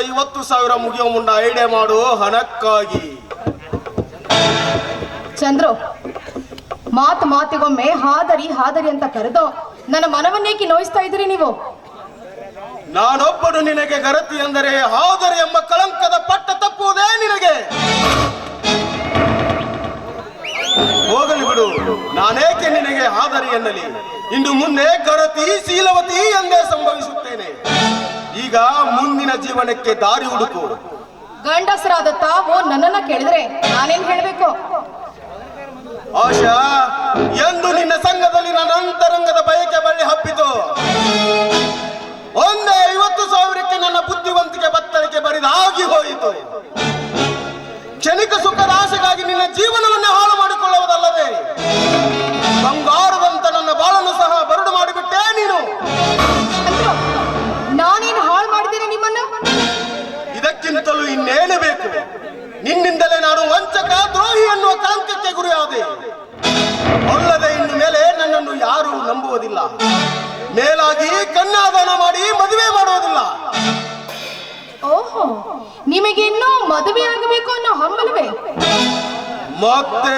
50,000 ಮುಗಿಯೋ ಮುನ್ನ ಐಡಿಯಾ ಮಾಡು ಹಣಕ್ಕಾಗಿ. ಚಂದ್ರು, ಮಾತಿಗೊಮ್ಮೆ ಹಾದರಿ ಅಂತ ಕರೆದು ನನ್ನ ಮನವನ್ನೇಕೆ ನೋಯಿಸ್ತಾ ಇದ್ದೀರಿ ನೀವು? ನಾನೊಬ್ಬನು ನಿನಗೆ ಗರತಿ ಎಂದರೆ ಹಾದರಿ ಎಂಬ ಕಳಂಕದ ಪಟ್ಟ ತಪ್ಪುವುದೇ ನಿನಗೆ? ಹೋಗಲಿ ಬಿಡು, ನಾನೇಕೆ ನಿನಗೆ ಹಾದರಿ ಎನ್ನಲಿ? ಇನ್ನು ಮುಂದೆ ಗರತಿ ಶೀಲವತಿ ಎಂದೇ ಸಂಭವಿಸುತ್ತೇನೆ. ಈಗ ಮುಂದಿನ ಜೀವನಕ್ಕೆ ದಾರಿ ಹುಡುಕು. ಗಂಡಸರಾದ ತಾವು ನನ್ನನ್ನ ಕೇಳಿದ್ರೆ ನಾನೇನ್ ಹೇಳ್ಬೇಕು? ಆಶಾ, ಎಂದು ನಿನ್ನ ಸಂಘದಲ್ಲಿ ನನ್ನ ಅಂತರಂಗದ ಬಯಕೆ ಬಳ್ಳಿ ಹಬ್ಬಿತು. ಒಂದೇ 50,000ಕ್ಕೆ ನನ್ನ ಬುದ್ಧಿವಂತಿಕೆ ಬತ್ತಳಿಕೆ ಬರಿದಾಗಿ ಹೋಯಿತು. ಕ್ಷಣಿಕ ಸುಖದ ಆಶೆಗಾಗಿ ನಿನ್ನ ಜೀವನವನ್ನೇ ಹಾಳು ಮಾಡಿಕೊಳ್ಳುವುದಲ್ಲದೆ ಬಂಗಾರದಂತ ನನ್ನ ಬಾಳನ್ನು ಸಹ ಬರಡು ಮಾಡಿಬಿಟ್ಟೆ ನೀನು. ನಾನೇನು ಹಾಳು ಮಾಡಿದ್ದೇನೆ ನಿಮ್ಮನ್ನ? ಇದಕ್ಕಿಂತಲೂ ಇನ್ನೇನು ಬೇಕು? ನಿನ್ನಿಂದಲೇ ನಾನು ವಂಚಕ ದ್ರೋಹಿ ಎನ್ನುವ ಕಳಂಕಕ್ಕೆ ಗುರಿಯಾದೆ. ಅಲ್ಲದೆ ಇನ್ನು ಮೇಲೆ ನನ್ನನ್ನು ಯಾರೂ ನಂಬುವುದಿಲ್ಲ. ಮೇಲಾಗಿ ಕನ್ಯಾದಾನ ಮಾಡಿ ಮದುವೆ ಮಾಡುವುದಿಲ್ಲ. ಓಹೋ, ನಿಮಗೆ ಇನ್ನೂ ಮದುವೆ ಆಗಬೇಕು ಅನ್ನೋ ಹಂಬಲವೇ? ಮತ್ತೆ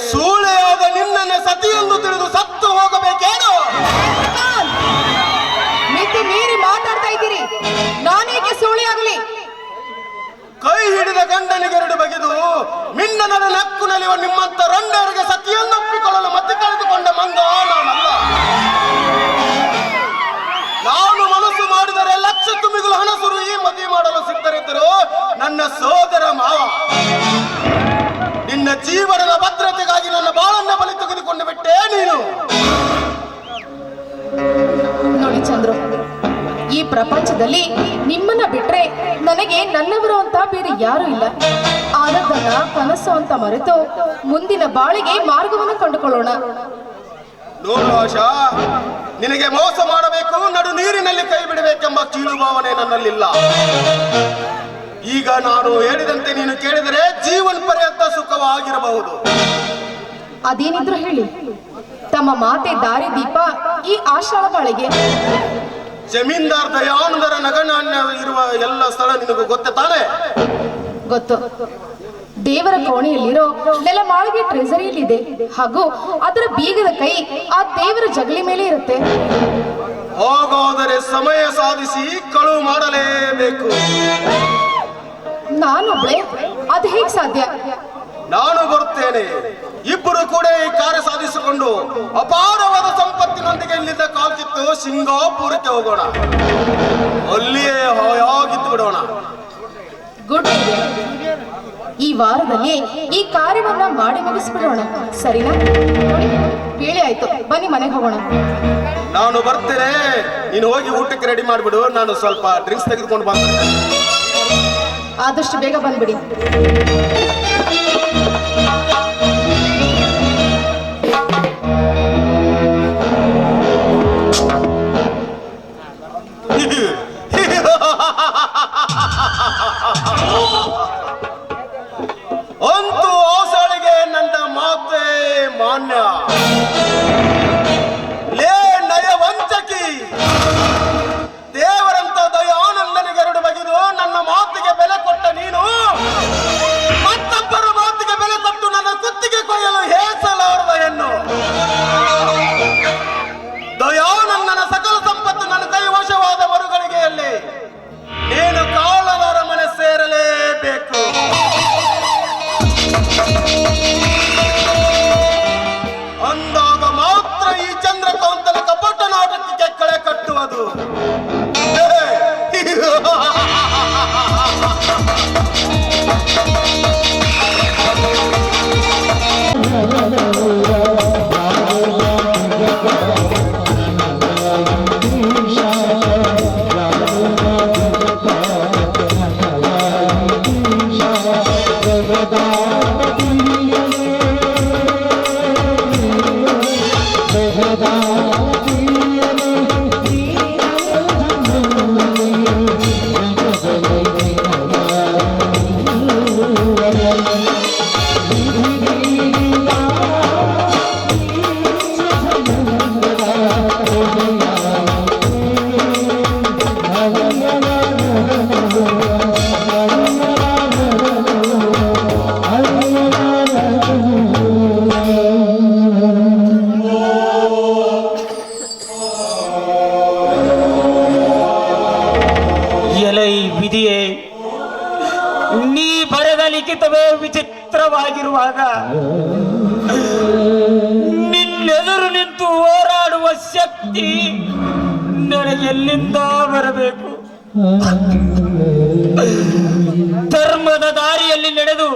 ಸೂಳೆಯಾದ ನಿನ್ನನ್ನೇ ಸತಿಯೆಂದು ತಿಳಿದು ಸತ್ತು ಹೋಗಬೇಕೇನು? ಮಿತಿ ಮೀರಿ ಮಾತಾಡ್ತಾ ಇದ್ದೀರಿ. ನಾನೇಕೆ ಸೂಳೆ ಆಗಲಿ? ಕೈ ಹಿಡಿದ ಗಂಡನಿಗೆರಡು ಬಗೆದು ಮಿಂಡನ ನಕ್ಕು ನಲಿಯುವ ನಿಮ್ಮಂತ ರಂಡರಿಗೆ ಸತಿಯನ್ನು ಒಪ್ಪಿಕೊಳ್ಳಲು ಮತ್ತೆ ಕಳೆದುಕೊಂಡ ಮಂದ ನಾನಲ್ಲ. ನಾನು ಮನಸ್ಸು ಮಾಡಿದರೆ ಲಕ್ಷ ತುಂಬಿಗಳು ಹಣ ಸುರುವಿ ಮದುವೆ ಮಾಡಲು ಸಿದ್ಧರಿದ್ದರು ನನ್ನ ಸೋದರ ಮಾವ. ನಿನ್ನ ಜೀವನದ ಭದ್ರತೆಗಾಗಿ ನನ್ನ ಬಾಳನ್ನ ಬಲಿ ತೆಗೆದುಕೊಂಡು ಬಿಟ್ಟೆ ನೀನು. ನೋಡಿ ಚಂದ್ರು, ಈ ಪ್ರಪಂಚದಲ್ಲಿ ನಿಮ್ಮನ್ನ ಬಿಟ್ರೆ ನನಗೆ ನನ್ನವರು ಅಂತ ಬೇರೆ ಯಾರು ಇಲ್ಲ. ಆದದ್ದನ್ನ ಕನಸು ಅಂತ ಮರೆತು ಮುಂದಿನ ಬಾಳಿಗೆ ಮಾರ್ಗವನ್ನು ಕಂಡುಕೊಳ್ಳೋಣ. ನೋಡು ಆಶಾ, ನಿನಗೆ ಮೋಸ ಮಾಡಬೇಕು, ನಡು ನೀರಿನಲ್ಲಿ ಕೈ ಬಿಡಬೇಕೆಂಬ ಕೀಳು ಭಾವನೆ ನನ್ನಲ್ಲಿಲ್ಲ. ಈಗ ನಾನು ಹೇಳಿದಂತೆ ನೀನು ಕೇಳಿದರೆ ಜೀವನ ಪರ್ಯಂತ ಸುಖವಾಗಿರಬಹುದು. ಅದೇನಿದ್ರು ಹೇಳಿ. ತಮ್ಮ ಮಾತೆ ದಾರಿ ದೀಪ ಈ ಆಷಾಢ ಬಾಳಿಗೆ. ಜಮೀನ್ದಾರ್ ದಯಾನಂದರ ನಗನಾಣ್ಯ ಇರುವ ಎಲ್ಲ ಸ್ಥಳ ನಿನಗೂ ಗೊತ್ತೇ ತಾನೆ? ಗೊತ್ತು. ದೇವರ ಕೋಣೆಯಲ್ಲಿರೋ ನೆಲಮಾಳಿಗೆ ಟ್ರೆಸರಿಯಲ್ಲಿದೆ. ಹಾಗೂ ಅದರ ಬೀಗದ ಕೈ ಆ ದೇವರ ಜಗಲಿ ಮೇಲೆ ಇರುತ್ತೆ. ಹಾಗಾದರೆ ಸಮಯ ಸಾಧಿಸಿ ಕಳುವು ಮಾಡಲೇಬೇಕು. ನಾನೊಬ್ಳೆ? ಅದು ಹೇಗೆ ಸಾಧ್ಯ? ನಾನು ಬರುತ್ತೇನೆ. ಇಬ್ಬರು ಕೂಡ ಈ ಕಾರ್ಯ ಸಾಧಿಸಿಕೊಂಡು ಅಪಾರವಾದ ಸಂಪತ್ತಿನೊಂದಿಗೆ ಇಲ್ಲಿಂದ ಕಾಲ್ಕಿತ್ತು ಸಿಂಗಾಪುರಕ್ಕೆ ಹೋಗೋಣ. ಅಲ್ಲಿಯೇ ಹಾಯಾಗಿದ್ದು ಬಿಡೋಣ. ಗುಡ್. ಈ ವಾರದಲ್ಲಿ ಈ ಕಾರ್ಯವನ್ನ ಮಾಡಿ ಮುಗಿಸ್ಬಿಡೋಣ, ಸರಿನಾ? ಹೇಳಿ ಆಯ್ತು, ಬನ್ನಿ ಮನೆಗೆ ಹೋಗೋಣ. ನಾನು ಬರ್ತೇನೆ, ನೀನು ಹೋಗಿ ಊಟಕ್ಕೆ ರೆಡಿ ಮಾಡಿಬಿಡು. ನಾನು ಸ್ವಲ್ಪ ಡ್ರಿಂಕ್ಸ್ ತೆಗೆದುಕೊಂಡು ಬಂದ್ಬಿಡ್ತೇನೆ. ಆದಷ್ಟು ಬೇಗ ಬಂದ್ಬಿಡಿ. ಅಂತೂ ಆಸಳಿಗೆ ನನ್ನ ಮಾತೆ ಮಾನ್ಯ. ಲೇ ನಯ ವಂಚಕಿ, ದೇವರಂತ ದಯಾನಂದನಿಗೆರಡು ಬಗೆದು ನನ್ನ ಮಾತಿಗೆ ಬೆಲೆ ಕೊಟ್ಟ ನೀನು ಮತ್ತೊಬ್ಬರ ಮಾತಿಗೆ ಬೆಲೆ ಕೊಟ್ಟು ನನ್ನ ಕುತ್ತಿಗೆ ಕೊಯ್ಯಲು ಹೇಸಲಾರದ ಹೆಣ್ಣು. ದಯಾನಂದನ ಸಕಲ ಸಂಪತ್ತು ನನ್ನ ಕೈ ವಶವಾದ ಮರುಗಳಿಗೆಯಲ್ಲಿ ನೀನು ಕಾಲದ ಅರಮನೆ ಸೇರಲೇಬೇಕು. ಅಂದಾಗ ಮಾತ್ರ ಈ ಚಂದ್ರಕಾಂತನ ಕಪಟ ನಾಟಕಕ್ಕೆ ಕಳೆ ಕಟ್ಟುವುದು. ಅಂಕಿತವೇ ವಿಚಿತ್ರವಾಗಿರುವಾಗ ನಿನ್ನೆದುರು ನಿಂತು ಹೋರಾಡುವ ಶಕ್ತಿ ನನಗೆಲ್ಲಿಂದ ಬರಬೇಕು? ಧರ್ಮದ ದಾರಿಯಲ್ಲಿ ನಡೆದು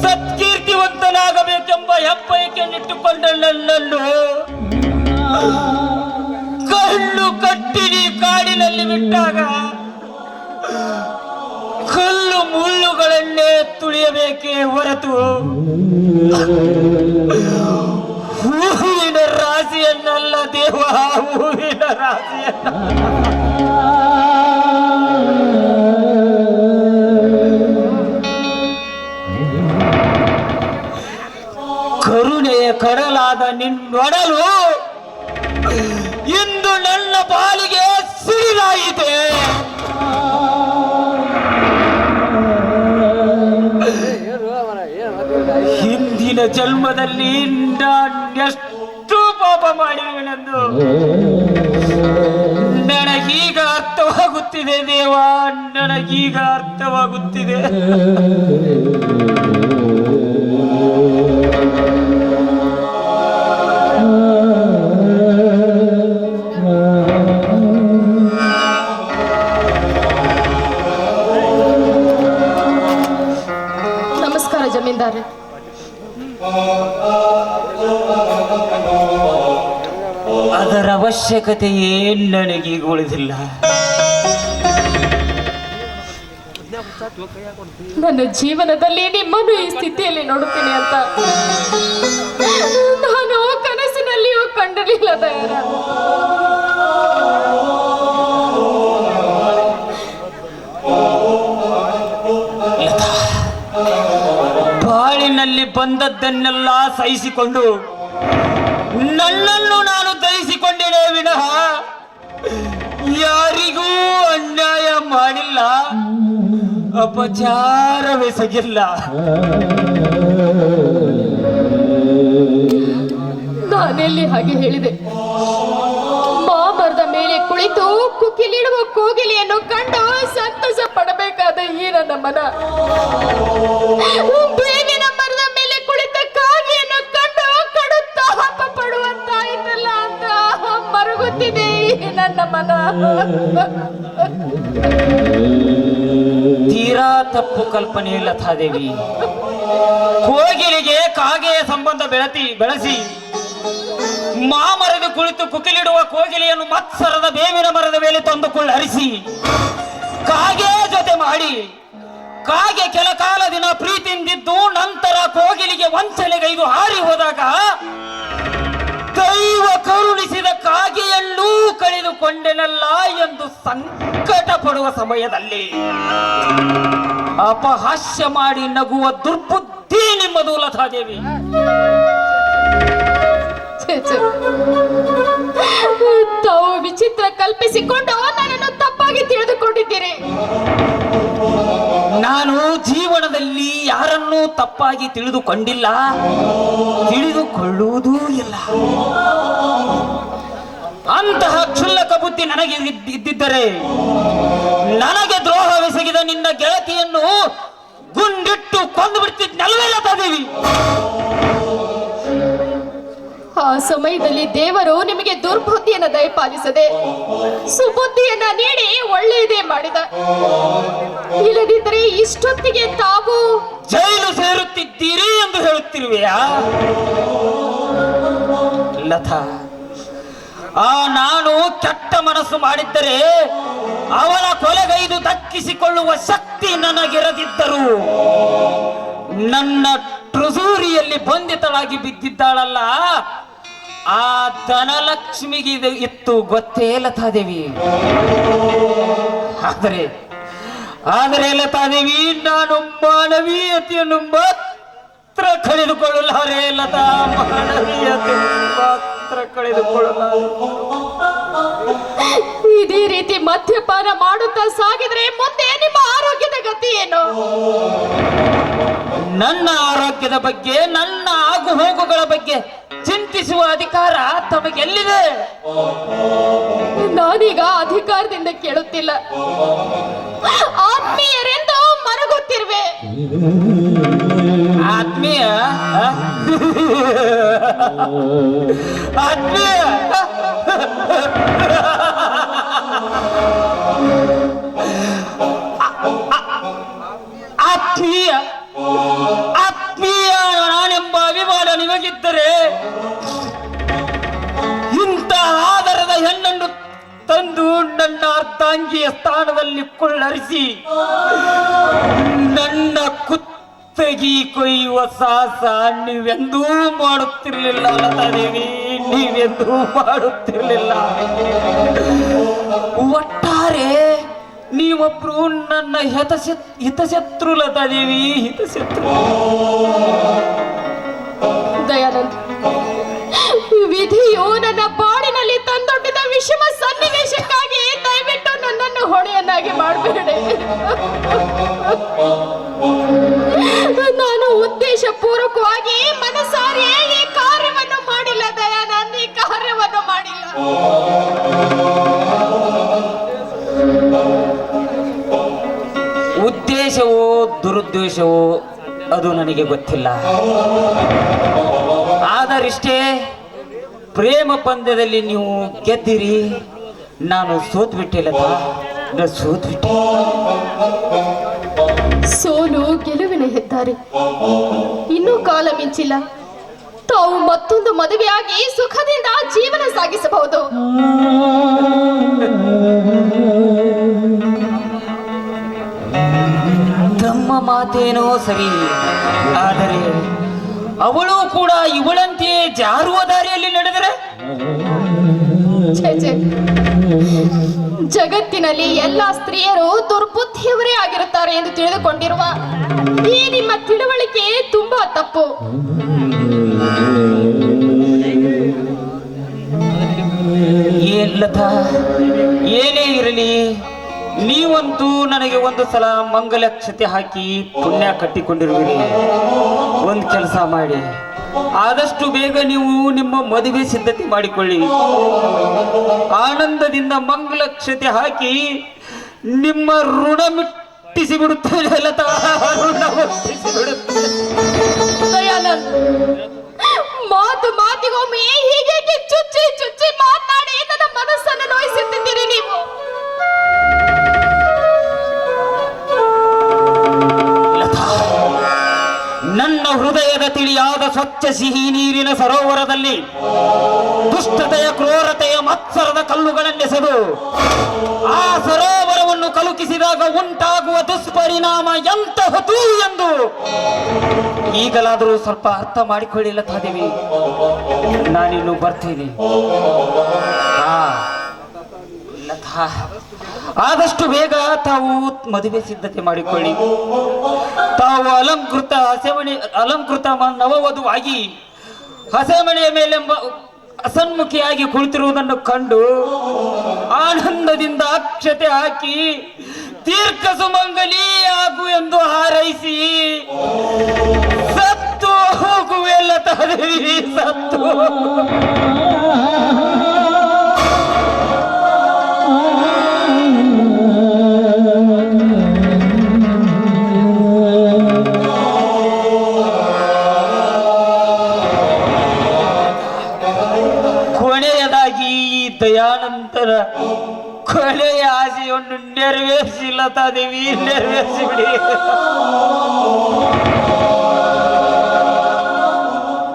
ಸತ್ಕೀರ್ತಿವಂತನಾಗಬೇಕೆಂಬ ಹೆಬ್ಬಯಕೆಯನ್ನಿಟ್ಟುಕೊಂಡ ನನ್ನನ್ನು ಕಲ್ಲು ಕಟ್ಟಿಡಿ ಕಾಡಿನಲ್ಲಿ ಬಿಟ್ಟಾಗ ಕಲ್ಲು ಮುಳ್ಳುಗಳನ್ನೇ ತುಳಿಯಬೇಕೇ ಹೊರತು ಹೂವಿನ ರಾಶಿಯನ್ನಲ್ಲ ದೇವ, ಹೂವಿನ ರಾಶಿಯನ್ನ. ಕರುಣೆಯ ಕಡಲಾದ ನಿನ್ನೊಡಲು ಇಂದು ನನ್ನ ಪಾಲಿಗೆ ಸಿಡಿಲಾಯಿತೆ. ಹಿಂದಿನ ಜನ್ಮದಲ್ಲಿ ನಾನೆಷ್ಟು ಪಾಪ ಮಾಡಿರುವೆನೆಂದು ನನಗೀಗ ಅರ್ಥವಾಗುತ್ತಿದೆ ದೇವ, ನನಗೀಗ ಅರ್ಥವಾಗುತ್ತಿದೆ. ನಮಸ್ಕಾರ ಜಮೀನ್ದಾರೆ. ಅದರ ಅವಶ್ಯಕತೆಯೇ ನನಗೀಗ ಉಳಿದಿಲ್ಲ. ನನ್ನ ಜೀವನದಲ್ಲಿ ನಿಮ್ಮನ್ನು ಈ ಸ್ಥಿತಿಯಲ್ಲಿ ನೋಡುತ್ತೇನೆ ಅಂತ ನಾನು ಕನಸಿನಲ್ಲಿಯೂ ಕಂಡಿರಲಿಲ್ಲ ದಯಾರ. ಬಾಳಿನಲ್ಲಿ ಬಂದದ್ದನ್ನೆಲ್ಲ ಸಹಿಸಿಕೊಂಡು ನನ್ನನ್ನು ನಾನು ದಹಿಸಿಕೊಂಡೇನೆ ವಿನಃ ಯಾರಿಗೂ ಅನ್ಯಾಯ ಮಾಡಿಲ್ಲ, ಅಪಚಾರವೆಸಗಿಲ್ಲ. ನಾನೆಲ್ಲಿ ಹಾಗೆ ಹೇಳಿದೆ? ಮಾಮರದ ಮೇಲೆ ಕುಳಿತು ಕುಕ್ಕಿಲಿಡುವ ಕೋಗಿಲೆಯನ್ನು ಕಂಡು ಸಂತಸ ಪಡಬೇಕಾದ ಈ ನನ್ನ ಮನ ಬೇವಿನ ಮರದ ಮೇಲೆ ಕುಳಿತ ಕಾಗೆಯನ್ನು ಕಂಡು ಕಡುತ್ತಾಪ ಪಡುವಂತಾಯಿತಲ್ಲ ಅಂತ ಮರುಗುತ್ತಿದೆ ಈ ನನ್ನ ಮನ. ತೀರಾ ತಪ್ಪು ಕಲ್ಪನೆ ಲತಾದೇವಿ. ಕೋಗಿಲಿಗೆ ಕಾಗೆಯ ಸಂಬಂಧ ಬೆಳೆಸಿ ಮಾಮರದ ಕುಳಿತು ಕುಕಿಲಿಡುವ ಕೋಗಿಲೆಯನ್ನು ಮತ್ಸರದ ಬೇವಿನ ಮರದ ಮೇಲೆ ತಂದುಕೊಳ್ಳಿ ಹರಿಸಿ ಕಾಗೆ ಜೊತೆ ಮಾಡಿ ಕಾಗೆ ಕೆಲ ಕಾಲ ದಿನ ಪ್ರೀತಿಯಿಂದಿದ್ದು ನಂತರ ಕೋಗಿಲಿಗೆ ವಂಚನೆಗೈದು ಹಾರಿ ಹೋದಾಗ ದೈವ ಕರುಣಿಸಿದ ಕಾಗೆಯನ್ನೂ ಕಳೆದುಕೊಂಡೆನಲ್ಲ ಎಂದು ಸಂಕಟ ಪಡುವ ಸಮಯದಲ್ಲಿ ಅಪಹಾಸ್ಯ ಮಾಡಿ ನಗುವ ದುರ್ಬುದ್ಧಿ ನಿಮ್ಮದು ಲತಾದೇವಿ. ತಾವು ವಿಚಿತ್ರ ಕಲ್ಪಿಸಿಕೊಂಡು ನನ್ನನ್ನು ತಪ್ಪಾಗಿ ತಿಳಿದುಕೊಂಡಿದ್ದೀರಿ. ನಾನು ಜೀವನದಲ್ಲಿ ಯಾರನ್ನೂ ತಪ್ಪಾಗಿ ತಿಳಿದುಕೊಂಡಿಲ್ಲ, ತಿಳಿದುಕೊಳ್ಳುವುದೂ ಇಲ್ಲ. ಅಂತಹ ಕ್ಷುಲ್ಲಕ ಬುದ್ಧಿ ನನಗೆ ಇದ್ದಿದ್ದರೆ ನನಗೆ ದ್ರೋಹವೆಸಗಿದ ನಿನ್ನ ಗೆಳತಿಯನ್ನು ಗುಂಡಿಟ್ಟು ಕೊಂದು ಬಿಡ್ತಿದ್ನಲ್ವೇ ಲತಾದೇವಿ. ಆ ಸಮಯದಲ್ಲಿ ದೇವರು ನಿಮಗೆ ದುರ್ಬುದ್ಧಿಯನ್ನ ದಯಪಾಲಿಸದೆ ಸುಬುದ್ಧಿಯನ್ನ ನೀಡಿ ಒಳ್ಳೆಯದೇ ಮಾಡಿದ. ಇಲ್ಲದಿದ್ದರೆ ಇಷ್ಟೊತ್ತಿಗೆ ತಾವು ಜೈಲು ಸೇರುತ್ತಿದ್ದೀರಿ ಎಂದು ಹೇಳುತ್ತಿರುವೆಯಾ ಲತಾ? ನಾನು ಕೆಟ್ಟ ಮನಸ್ಸು ಮಾಡಿದ್ದರೆ ಅವನ ಕೊಲೆಗೈದು ದಕ್ಕಿಸಿಕೊಳ್ಳುವ ಶಕ್ತಿ ನನಗಿರದಿದ್ದರು ನನ್ನ ಟ್ರೆಸೂರಿಯಲ್ಲಿ ಬಂಧಿತಳಾಗಿ ಬಿದ್ದಿದ್ದಾಳಲ್ಲ ಆ ಧನಲಕ್ಷ್ಮಿಗೆ ಇತ್ತು ಗೊತ್ತೇ ಲತಾದೇವಿ. ಆದರೆ ಲತಾದೇವಿ, ನಾನು ಮಾನವೀಯತೆಯನ್ನು ಮಾತ್ರ ಕಳೆದುಕೊಳ್ಳಲಾರೆ ಲತಾ, ಮಾನವೀಯತೆ ಮಾತ್ರ ಕಳೆದುಕೊಳ್ಳಲಾರೆ. ಇದೇ ರೀತಿ ಮದ್ಯಪಾನ ಮಾಡುತ್ತಾ ಸಾಗಿದ್ರೆ ಮುಂದೆ ನಿಮ್ಮ ಆರೋಗ್ಯದ ಗತಿ ಏನು? ನನ್ನ ಆರೋಗ್ಯದ ಬಗ್ಗೆ, ನನ್ನ ಆಗು ಹೋಗುಗಳ ಬಗ್ಗೆ ಚಿಂತಿಸುವ ಅಧಿಕಾರ ತಮಗೆಲ್ಲಿದೆ? ನಾನೀಗ ಅಧಿಕಾರದಿಂದ ಕೇಳುತ್ತಿಲ್ಲ. ಆತ್ಮೀಯರೆಂದು ಮರಗುತ್ತಿರುವೆ. ಆತ್ಮೀಯ ಆತ್ಮೀಯ ಆತ್ಮೀಯ ಆತ್ಮೀಯ ನಾನೆಂಬ ಅಭಿಮಾನ ನಿಮಗಿದ್ದರೆ ಇಂಥ ಆಧಾರದ ಹೆಣ್ಣನ್ನು ತಂದು ನನ್ನ ಅರ್ಧಾಂಗಿಯ ಸ್ಥಾನದಲ್ಲಿ ಕೊಳ್ಳರಿಸಿ ನನ್ನ ಕುತ್ತಗಿ ಕೊಯ್ಯುವ ಸಾಹಸ ನೀವೆಂದೂ ಮಾಡುತ್ತಿರಲಿಲ್ಲ ಲತಾದೇವಿ, ನೀವೆಂದೂ ಮಾಡುತ್ತಿರಲಿಲ್ಲ. ಒಟ್ಟಾರೆ ನೀವೊಬ್ರು ನನ್ನ ಹಿತಶತ್ರು ಲತಾದೇವಿ, ಹಿತಶತ್ರು. ದಯಾನಂದ್, ವಿಧಿಯು ನನ್ನ ಬಾಳಿನಲ್ಲಿ ತಂದೊಡ್ಡಿದ ವಿಷಮ ಸನ್ನಿವೇಶಕ್ಕಾಗಿ ದಯವಿಟ್ಟು ನನ್ನನ್ನು ಹೊಣೆಯನ್ನಾಗಿ ಮಾಡಬೇಡಿ. ನಾನು ಉದ್ದೇಶ ಪೂರ್ವಕವಾಗಿ ಮನಸಾರಿಯೇ ಈ ಕಾರ್ಯವನ್ನು ಮಾಡಿಲ್ಲ ದಯಾನಂದ್, ಈ ಕಾರ್ಯವನ್ನು ಮಾಡಿಲ್ಲ. ಉದ್ದೇಶವೋ ದುರುದ್ದೇಶವೋ ಅದು ನನಗೆ ಗೊತ್ತಿಲ್ಲ. ಆದರಿಷ್ಟೇ ಪ್ರೇಮ ಪಂದ್ಯದಲ್ಲಿ ನೀವು ಗೆದ್ದಿರಿ, ನಾನು ಸೋತ್ಬಿಟ್ಟಿಲ್ಲ. ಸೋತ್ಬಿಟ್ಟೆ. ಸೋಲು ಗೆಲುವಿನ ಹೆದ್ದಾರಿ. ಇನ್ನೂ ಕಾಲ ಮಿಂಚಿಲ್ಲ. ತಾವು ಮತ್ತೊಂದು ಮದುವೆಯಾಗಿ ಸುಖದಿಂದ ಜೀವನ ಸಾಗಿಸಬಹುದು. ತಮ್ಮ ಮಾತೇನೋ ಸರಿ, ಆದರೆ ಅವಳು ಕೂಡ ಇವಳಂತೆಯೇ ಜಾರುವ ದಾರಿಯಲ್ಲಿ ನಡೆದರೆ ಛೇ ಛೇ. ಜಗತ್ತಿನಲ್ಲಿ ಎಲ್ಲ ಸ್ತ್ರೀಯರು ದುರ್ಬುದ್ಧಿಯವರೇ ಆಗಿರುತ್ತಾರೆ ಎಂದು ತಿಳಿದುಕೊಂಡಿರುವ ಈ ನಿಮ್ಮ ತಿಳುವಳಿಕೆ ತುಂಬಾ ತಪ್ಪು. ಲತಾ, ಏನೇ ಇರಲಿ, ನೀವಂತೂ ನನಗೆ ಒಂದು ಸಲ ಮಂಗಲಕ್ಷತೆ ಹಾಕಿ ಪುಣ್ಯ ಕಟ್ಟಿಕೊಂಡಿರುವಿರಿ. ಒಂದು ಕೆಲಸ ಮಾಡಿ, ಆದಷ್ಟು ಬೇಗ ನೀವು ನಿಮ್ಮ ಮದುವೆ ಸಿದ್ಧತೆ ಮಾಡಿಕೊಳ್ಳಿ. ಆನಂದದಿಂದ ಮಂಗಲಕ್ಷತೆ ಹಾಕಿ ನಿಮ್ಮ ಋಣ ಮಿಟ್ಟಿಸಿ ಬಿಡುತ್ತೇನೆ ಲತಾ, ಋಣ ಮುಟ್ಟಿಸಿ ಬಿಡುತ್ತೇನೆ. ದಯಾನಂದ್, ಮಾತು ಮಾತಿಗೊಮ್ಮೆ ಹೀಗೆ ಚುಚ್ಚಿ ಚುಚ್ಚಿ ಮಾತನಾಡಿ ನನ್ನ ಮನಸ್ಸನ್ನು ನೋಯಿಸುತ್ತಿದ್ದೀರಿ ನೀವು. ನನ್ನ ಹೃದಯದ ತಿಳಿಯಾದ ಸ್ವಚ್ಛ ಸಿಹಿ ನೀರಿನ ಸರೋವರದಲ್ಲಿ ದುಷ್ಟತೆಯ ಕ್ರೂರತೆಯ ಮತ್ಸರದ ಕಲ್ಲುಗಳನ್ನೆಸೆದು ಆ ಸರೋವರವನ್ನು ಕಲುಕಿಸಿದಾಗ ಉಂಟಾಗುವ ದುಷ್ಪರಿಣಾಮ ಎಂತಹದು ಎಂದು ಈಗಲಾದರೂ ಸ್ವಲ್ಪ ಅರ್ಥ ಮಾಡಿಕೊಳ್ಳಿ ಲತಾದೇವಿ. ನಾನಿನ್ನು ಬರ್ತೀನಿ. ಲತಾ, ಆದಷ್ಟು ಬೇಗ ತಾವು ಮದುವೆ ಸಿದ್ಧತೆ ಮಾಡಿಕೊಳ್ಳಿ. ತಾವು ಅಲಂಕೃತ ನವವಧುವಾಗಿ ಹಸೆಮಣೆಯ ಮೇಲೆ ಅಸನ್ಮುಖಿಯಾಗಿ ಕುಳಿತಿರುವುದನ್ನು ಕಂಡು ಆನಂದದಿಂದ ಅಕ್ಷತೆ ಹಾಕಿ ದೀರ್ಘ ಸುಮಂಗಲಿ ಆಗು ಎಂದು ಹಾರೈಸಿ ಸತ್ತು ಹೋಗುವೆ ಲತಾದೇವಿ, ಸತ್ತು. ದಯಾನಂತರ ಕೊನೆಯ ಆಸೆಯನ್ನು ನೆರವೇರಿಸಿ ಲತಾದೇವಿ, ನೆರವೇರಿಸಿಬಿಡಿ.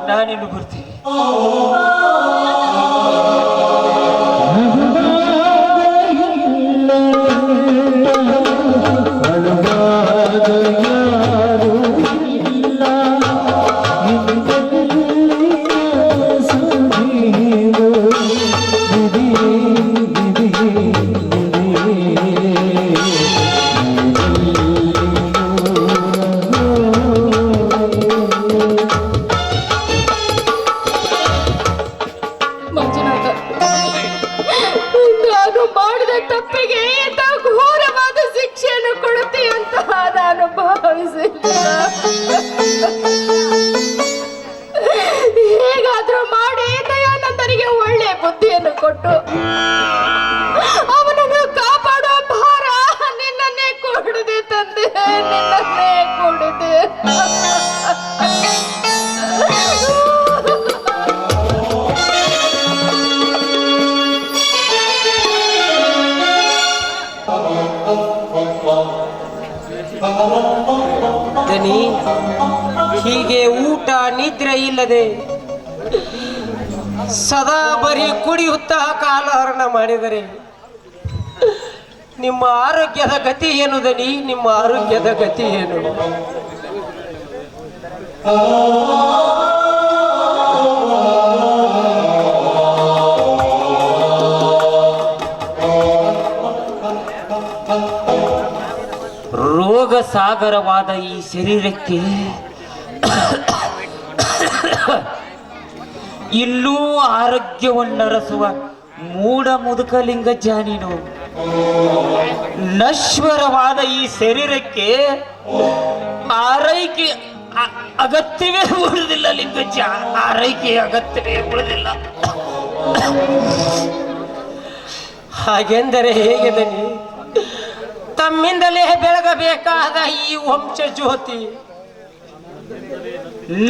ನಾನಿನ್ನು ಬರ್ತೀನಿ. ಹೀಗೆ ಊಟ ನಿದ್ರೆ ಇಲ್ಲದೆ ಸದಾ ಬರೀ ಕುಡಿಯುತ್ತಾ ಕಾಲಹರಣ ಮಾಡಿದರೆ ನಿಮ್ಮ ಆರೋಗ್ಯದ ಗತಿ ಏನು ದನಿ? ನಿಮ್ಮ ಆರೋಗ್ಯದ ಗತಿ ಏನು? ರೋಗ ಸಾಗರವಾದ ಈ ಶರೀರಕ್ಕೆ ಇನ್ನೂ ಆರೋಗ್ಯವನ್ನರಸುವ ಮೂಢ ಮುದುಕಲಿಂಗಜ್ಜ ನೀನು. ನಶ್ವರವಾದ ಈ ಶರೀರಕ್ಕೆ ಆರೈಕೆ ಅಗತ್ಯವೇ ಉಳಿದಿಲ್ಲ ಲಿಂಗಜ್ಜ, ಆರೈಕೆ ಅಗತ್ಯವೇ ಉಳಿದಿಲ್ಲ. ಹಾಗೆಂದರೆ ಹೇಗೆ ದನಿ? ತಮ್ಮಿಂದಲೇ ಬೆಳಗಬೇಕಾದ ಈ ವಂಶ ಜ್ಯೋತಿ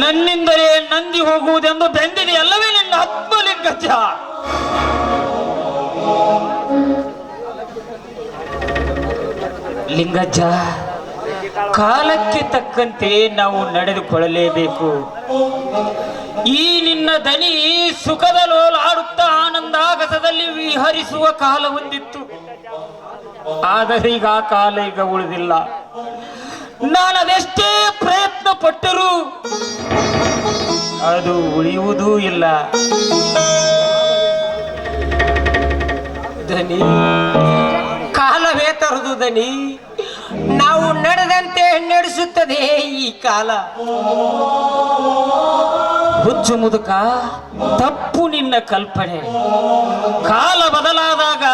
ನನ್ನಿಂದಲೇ ನಂದಿ ಹೋಗುವುದೆಂದು ಬೆಂದಿದೆ ಅಲ್ಲವೇ ನಿನ್ನ ಆತ್ಮಲಿಂಗಜ್ಜ? ಲಿಂಗಜ್ಜ, ಕಾಲಕ್ಕೆ ತಕ್ಕಂತೆ ನಾವು ನಡೆದುಕೊಳ್ಳಲೇಬೇಕು. ಈ ನಿನ್ನ ದನಿ ಸುಖದ ಲೋಲಾಡುತ್ತಾ ಆನಂದಾಗಸದಲ್ಲಿ ವಿಹರಿಸುವ ಕಾಲ ಹೊಂದಿತ್ತು. ಆದರೆ ಈಗ ಆ ಕಾಲ ಈಗ ಉಳಿದಿಲ್ಲ. ನಾನು ಅದೆಷ್ಟೇ ಪ್ರಯತ್ನ ಪಟ್ಟರೂ ಅದು ಉಳಿಯುವುದೂ ಇಲ್ಲ. ದನಿ, ಕಾಲವೇ ತರದು ದನಿ. ನಾವು ನಡೆದಂತೆ ನಡೆಸುತ್ತದೆ ಈ ಕಾಲ. ಹುಚ್ಚು ಮುದುಕ, ತಪ್ಪು ನಿನ್ನ ಕಲ್ಪನೆ. ಕಾಲ ಬದಲಾದಾಗ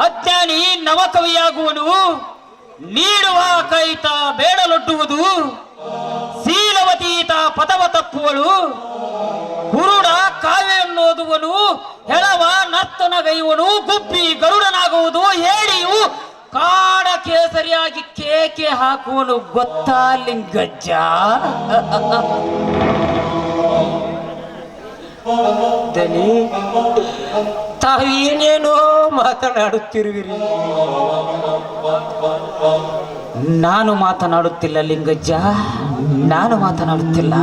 ಅಜ್ಞಾನಿ ನವಕವಿಯಾಗುವನು, ನೀಡುವ ಕೈತ ಬೇಡಲೊಡ್ಡುವುದು, ಶೀಲವತೀತ ಪದವ ತಪ್ಪುವಳು, ಕುರುಡ ಕಾವ್ಯವನ್ನೋದುವನು, ಹೆಳವ ನರ್ತನಗೈವನು, ಗುಬ್ಬಿ ಗರುಡನಾಗುವುದು, ಹೇಳಿಯು ಕಾಡ ಕೇಸರಿಯಾಗಿ ಕೇಕೆ ಹಾಕುವನು. ಗೊತ್ತಾ ಲಿಂಗಜ್ಜ? ದನಿ, ತಾವೇನೇನೋ ಮಾತನಾಡುತ್ತಿರುವಿರಿ. ನಾನು ಮಾತನಾಡುತ್ತಿಲ್ಲ ಲಿಂಗಜ್ಜ, ನಾನು ಮಾತನಾಡುತ್ತಿಲ್ಲ.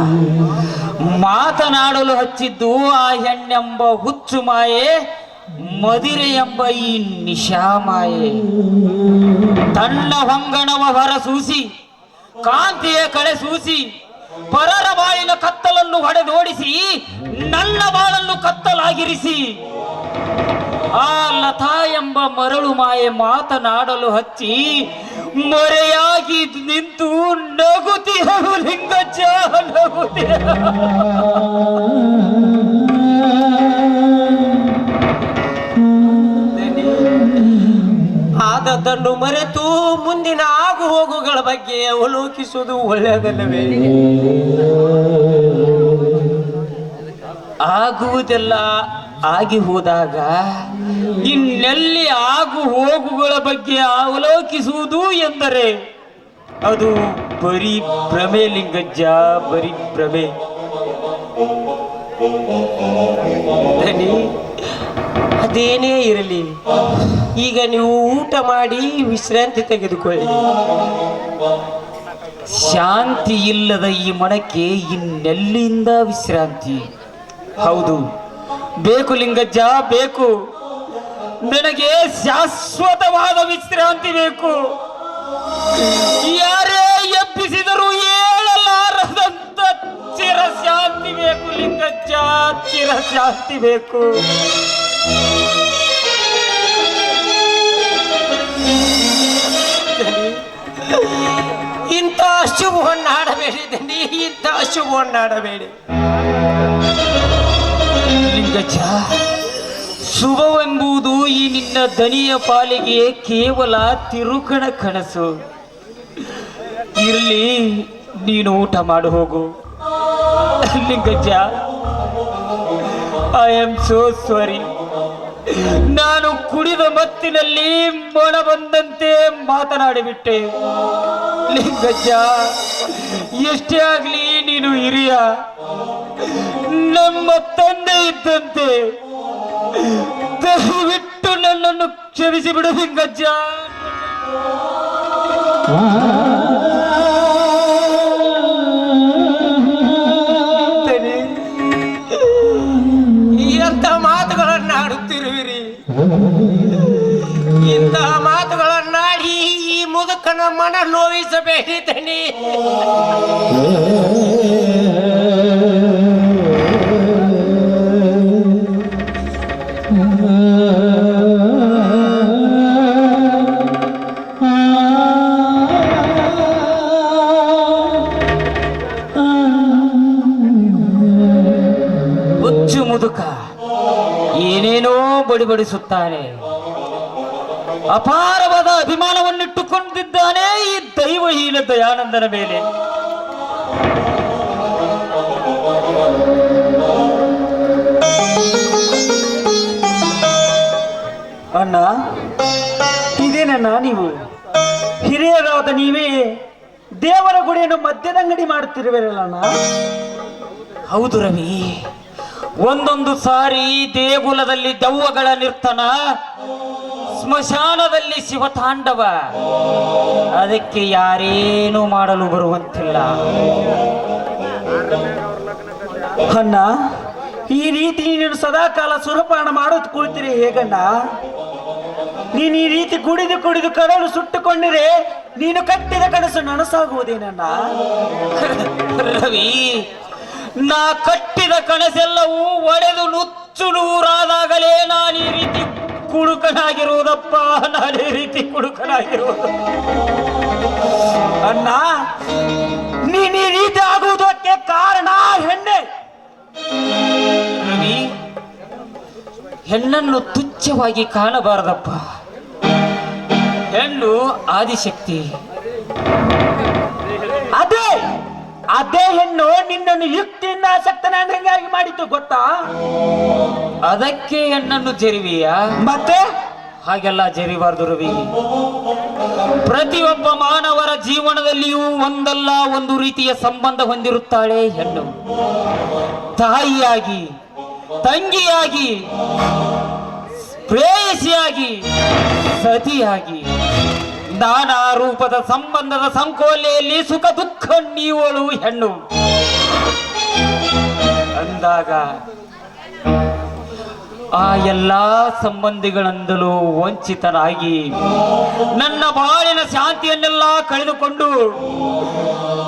ಮಾತನಾಡಲು ಹಚ್ಚಿದ್ದು ಆ ಹೆಣ್ಣೆಂಬ ಹುಚ್ಚು ಮಾಯೆ, ಮದಿರೆ ಎಂಬ ಈ ನಿಶಾಮಾಯೆ. ತನ್ನ ಹೊಂಗಣವ ಹೊರಸೂಸಿ, ಕಾಂತಿಯ ಕಳೆ ಸೂಸಿ, ಪರರ ಬಾಳಿನ ಕತ್ತಲನ್ನು ಹೊಡೆದೋಡಿಸಿ, ನನ್ನ ಬಾಳನ್ನು ಕತ್ತಲಾಗಿರಿಸಿ, ಆ ಲತಾ ಎಂಬ ಮರಳು ಮಾಯೆ ಮಾತನಾಡಲು ಹಚ್ಚಿ ಮರೆಯಾಗಿ ನಿಂತು ನಗುತ್ತಿಹಳು ಲಿಂಗಜ್ಜ, ನಗುತ್ತಿಹ. ಆದದ್ದನ್ನು ಮರೆತು ಮುಂದಿನ ಆಗು ಹೋಗುಗಳ ಬಗ್ಗೆ ಅವಲೋಕಿಸುವುದು ಒಳ್ಳೆಯದಲ್ಲವೇ? ಆಗುವುದೆಲ್ಲ ಆಗಿ ಹೋದಾಗ ಇನ್ನೆಲ್ಲಿ ಆಗು ಹೋಗುಗಳ ಬಗ್ಗೆ ಅವಲೋಕಿಸುವುದು ಎಂದರೆ ಅದು ಬರೀ ಭ್ರಮೆ ಲಿಂಗಜ್ಜ, ಬರೀ ಭ್ರಮೆ. ದನಿ, ಅದೇನೇ ಇರಲಿ, ಈಗ ನೀವು ಊಟ ಮಾಡಿ ವಿಶ್ರಾಂತಿ ತೆಗೆದುಕೊಳ್ಳಿ. ಶಾಂತಿ ಇಲ್ಲದ ಈ ಮನಕ್ಕೆ ಇನ್ನೆಲ್ಲಿಂದ ವಿಶ್ರಾಂತಿ? ಹೌದು, ಬೇಕು ಲಿಂಗಜ್ಜ, ಬೇಕು. ನನಗೆ ಶಾಶ್ವತವಾದ ವಿಶ್ರಾಂತಿ ಬೇಕು. ಯಾರೇ ಎಬ್ಬಿಸಿದರೂ ಏಳಲಾರದಂತ ಚಿರಶಾಂತಿ ಬೇಕು ಲಿಂಗಜ್ಜ, ಚಿರಶಾಂತಿ ಬೇಕು. ಇಂಥ ಶುಭವನ್ನಾಡಬೇಡಿ ದನಿ, ಇಂಥ ಶುಭವನ್ನಾಡಬೇಡಿ ಲಿಂಗಜ್ಜ. ಶುಭವೆಂಬುದು ಈ ನಿನ್ನ ದನಿಯ ಪಾಲಿಗೆ ಕೇವಲ ತಿರುಕಣ ಕನಸು. ಇರ್ಲಿ, ನೀನು ಊಟ ಮಾಡು ಹೋಗು. ಲಿಂಗಜ್ಜ, ಐ ಆಮ್ ಸೋ ಸಾರಿ. ನಾನು ಕುಡಿದ ಮತ್ತಿನಲ್ಲಿ ಮೊಣ ಬಂದಂತೆ ಮಾತನಾಡಿಬಿಟ್ಟೆ. ಲಿಂಗಜ್ಜ, ಎಷ್ಟೇ ಆಗ್ಲಿ ನೀನು ಹಿರಿಯ, ನಮ್ಮ ತಂದೆ ಇದ್ದಂತೆ. ದಯವಿಟ್ಟು ನನ್ನನ್ನು ಕ್ಷಮಿಸಿ ಬಿಡು ಲಿಂಗಜ್ಜ. ಇಂತಹ ಮಾತುಗಳನ್ನಾಡಿ ಈ ಮುದುಕನ ಮನ ನೋವಿಸಬೇಡಿ ತನಿ. ಹುಚ್ಚು ಮುದುಕ ಏನೇನೋ ಬಡಿಬಡಿಸುತ್ತಾನೆ. ಅಪಾರವಾದ ಅಭಿಮಾನವನ್ನಿಟ್ಟುಕೊಂಡಿದ್ದಾನೆ ಈ ದೈವಹೀನ ದಯಾನಂದನ ಮೇಲೆ. ಅಣ್ಣ, ಇದೇನಣ್ಣ ನೀವು? ಹಿರಿಯರಾದ ನೀವೇ ದೇವರ ಗುಡಿಯನ್ನು ಮದ್ಯದಂಗಡಿ ಮಾಡುತ್ತಿರುವಿರಲ್ಲ ಅಣ್ಣ? ಹೌದು ರವಿ, ಒಂದೊಂದು ಸಾರಿ ದೇಗುಲದಲ್ಲಿ ದೆವ್ವಗಳ ನಿರ್ತನ, ಸ್ಮಶಾನದಲ್ಲಿ ಶಿವತಾಂಡವ. ಅದಕ್ಕೆ ಯಾರೇನು ಮಾಡಲು ಬರುವಂತಿಲ್ಲ. ಅಣ್ಣ, ಈ ರೀತಿ ನೀನು ಸದಾಕಾಲ ಸುರಪಾನ ಮಾಡೋದು ಕುಳಿತಿರಿ ಹೇಗಣ್ಣ? ನೀನು ಈ ರೀತಿ ಕುಡಿದು ಕುಡಿದು ಕರಳು ಸುಟ್ಟುಕೊಂಡಿರೆ ನೀನು ಕಟ್ಟಿದ ಕನಸು ನನಸಾಗುವುದೇನಣ್ಣ? ರವಿ, ನಾ ಕಟ್ಟಿದ ಕನಸೆಲ್ಲವೂ ಒಡೆದು ನುಚ್ಚು ನೂರಾದಾಗಲೇ ನಾನು ಈ ರೀತಿ ಕುಡುಕನಾಗಿರುವುದಪ್ಪ. ನಾನು ಈ ರೀತಿ ಕುಡುಕನಾಗಿರುವುದು. ಅಣ್ಣ, ನೀನು ಈ ರೀತಿ ಆಗುವುದಕ್ಕೆ ಕಾರಣ ಹೆಣ್ಣೆ. ರವಿ, ಹೆಣ್ಣನ್ನು ತುಚ್ಛವಾಗಿ ಕಾಣಬಾರದಪ್ಪ. ಹೆಣ್ಣು ಆದಿಶಕ್ತಿ. ಅದೇ ಹೆಣ್ಣು ನಿನ್ನನ್ನು ಯುಕ್ತಿಯಿಂದ ಆಸಕ್ತನಾಗಿ ಮಾಡಿತು ಗೊತ್ತಾ? ಅದಕ್ಕೆ ಹೆಣ್ಣನ್ನು ಜರಿವಿಯ? ಮತ್ತೆ ಹಾಗೆಲ್ಲ ಜರಿಬಾರ್ದು ರವಿ. ಪ್ರತಿಯೊಬ್ಬ ಮಾನವರ ಜೀವನದಲ್ಲಿಯೂ ಒಂದಲ್ಲ ಒಂದು ರೀತಿಯ ಸಂಬಂಧ ಹೊಂದಿರುತ್ತಾಳೆ ಹೆಣ್ಣು. ತಾಯಿಯಾಗಿ, ತಂಗಿಯಾಗಿ, ಪ್ರೇಯಸಿಯಾಗಿ, ಸತಿಯಾಗಿ, ನಾನಾ ರೂಪದ ಸಂಬಂಧದ ಸಂಕೋಲೆಯಲ್ಲಿ ಸುಖ ದುಃಖ ನೀವಳು ಹೆಣ್ಣು. ಅಂದಾಗ ಆ ಎಲ್ಲಾ ಸಂಬಂಧಿಗಳಿಂದಲೂ ವಂಚಿತನಾಗಿ ನನ್ನ ಬಾಳಿನ ಶಾಂತಿಯನ್ನೆಲ್ಲ ಕಳೆದುಕೊಂಡು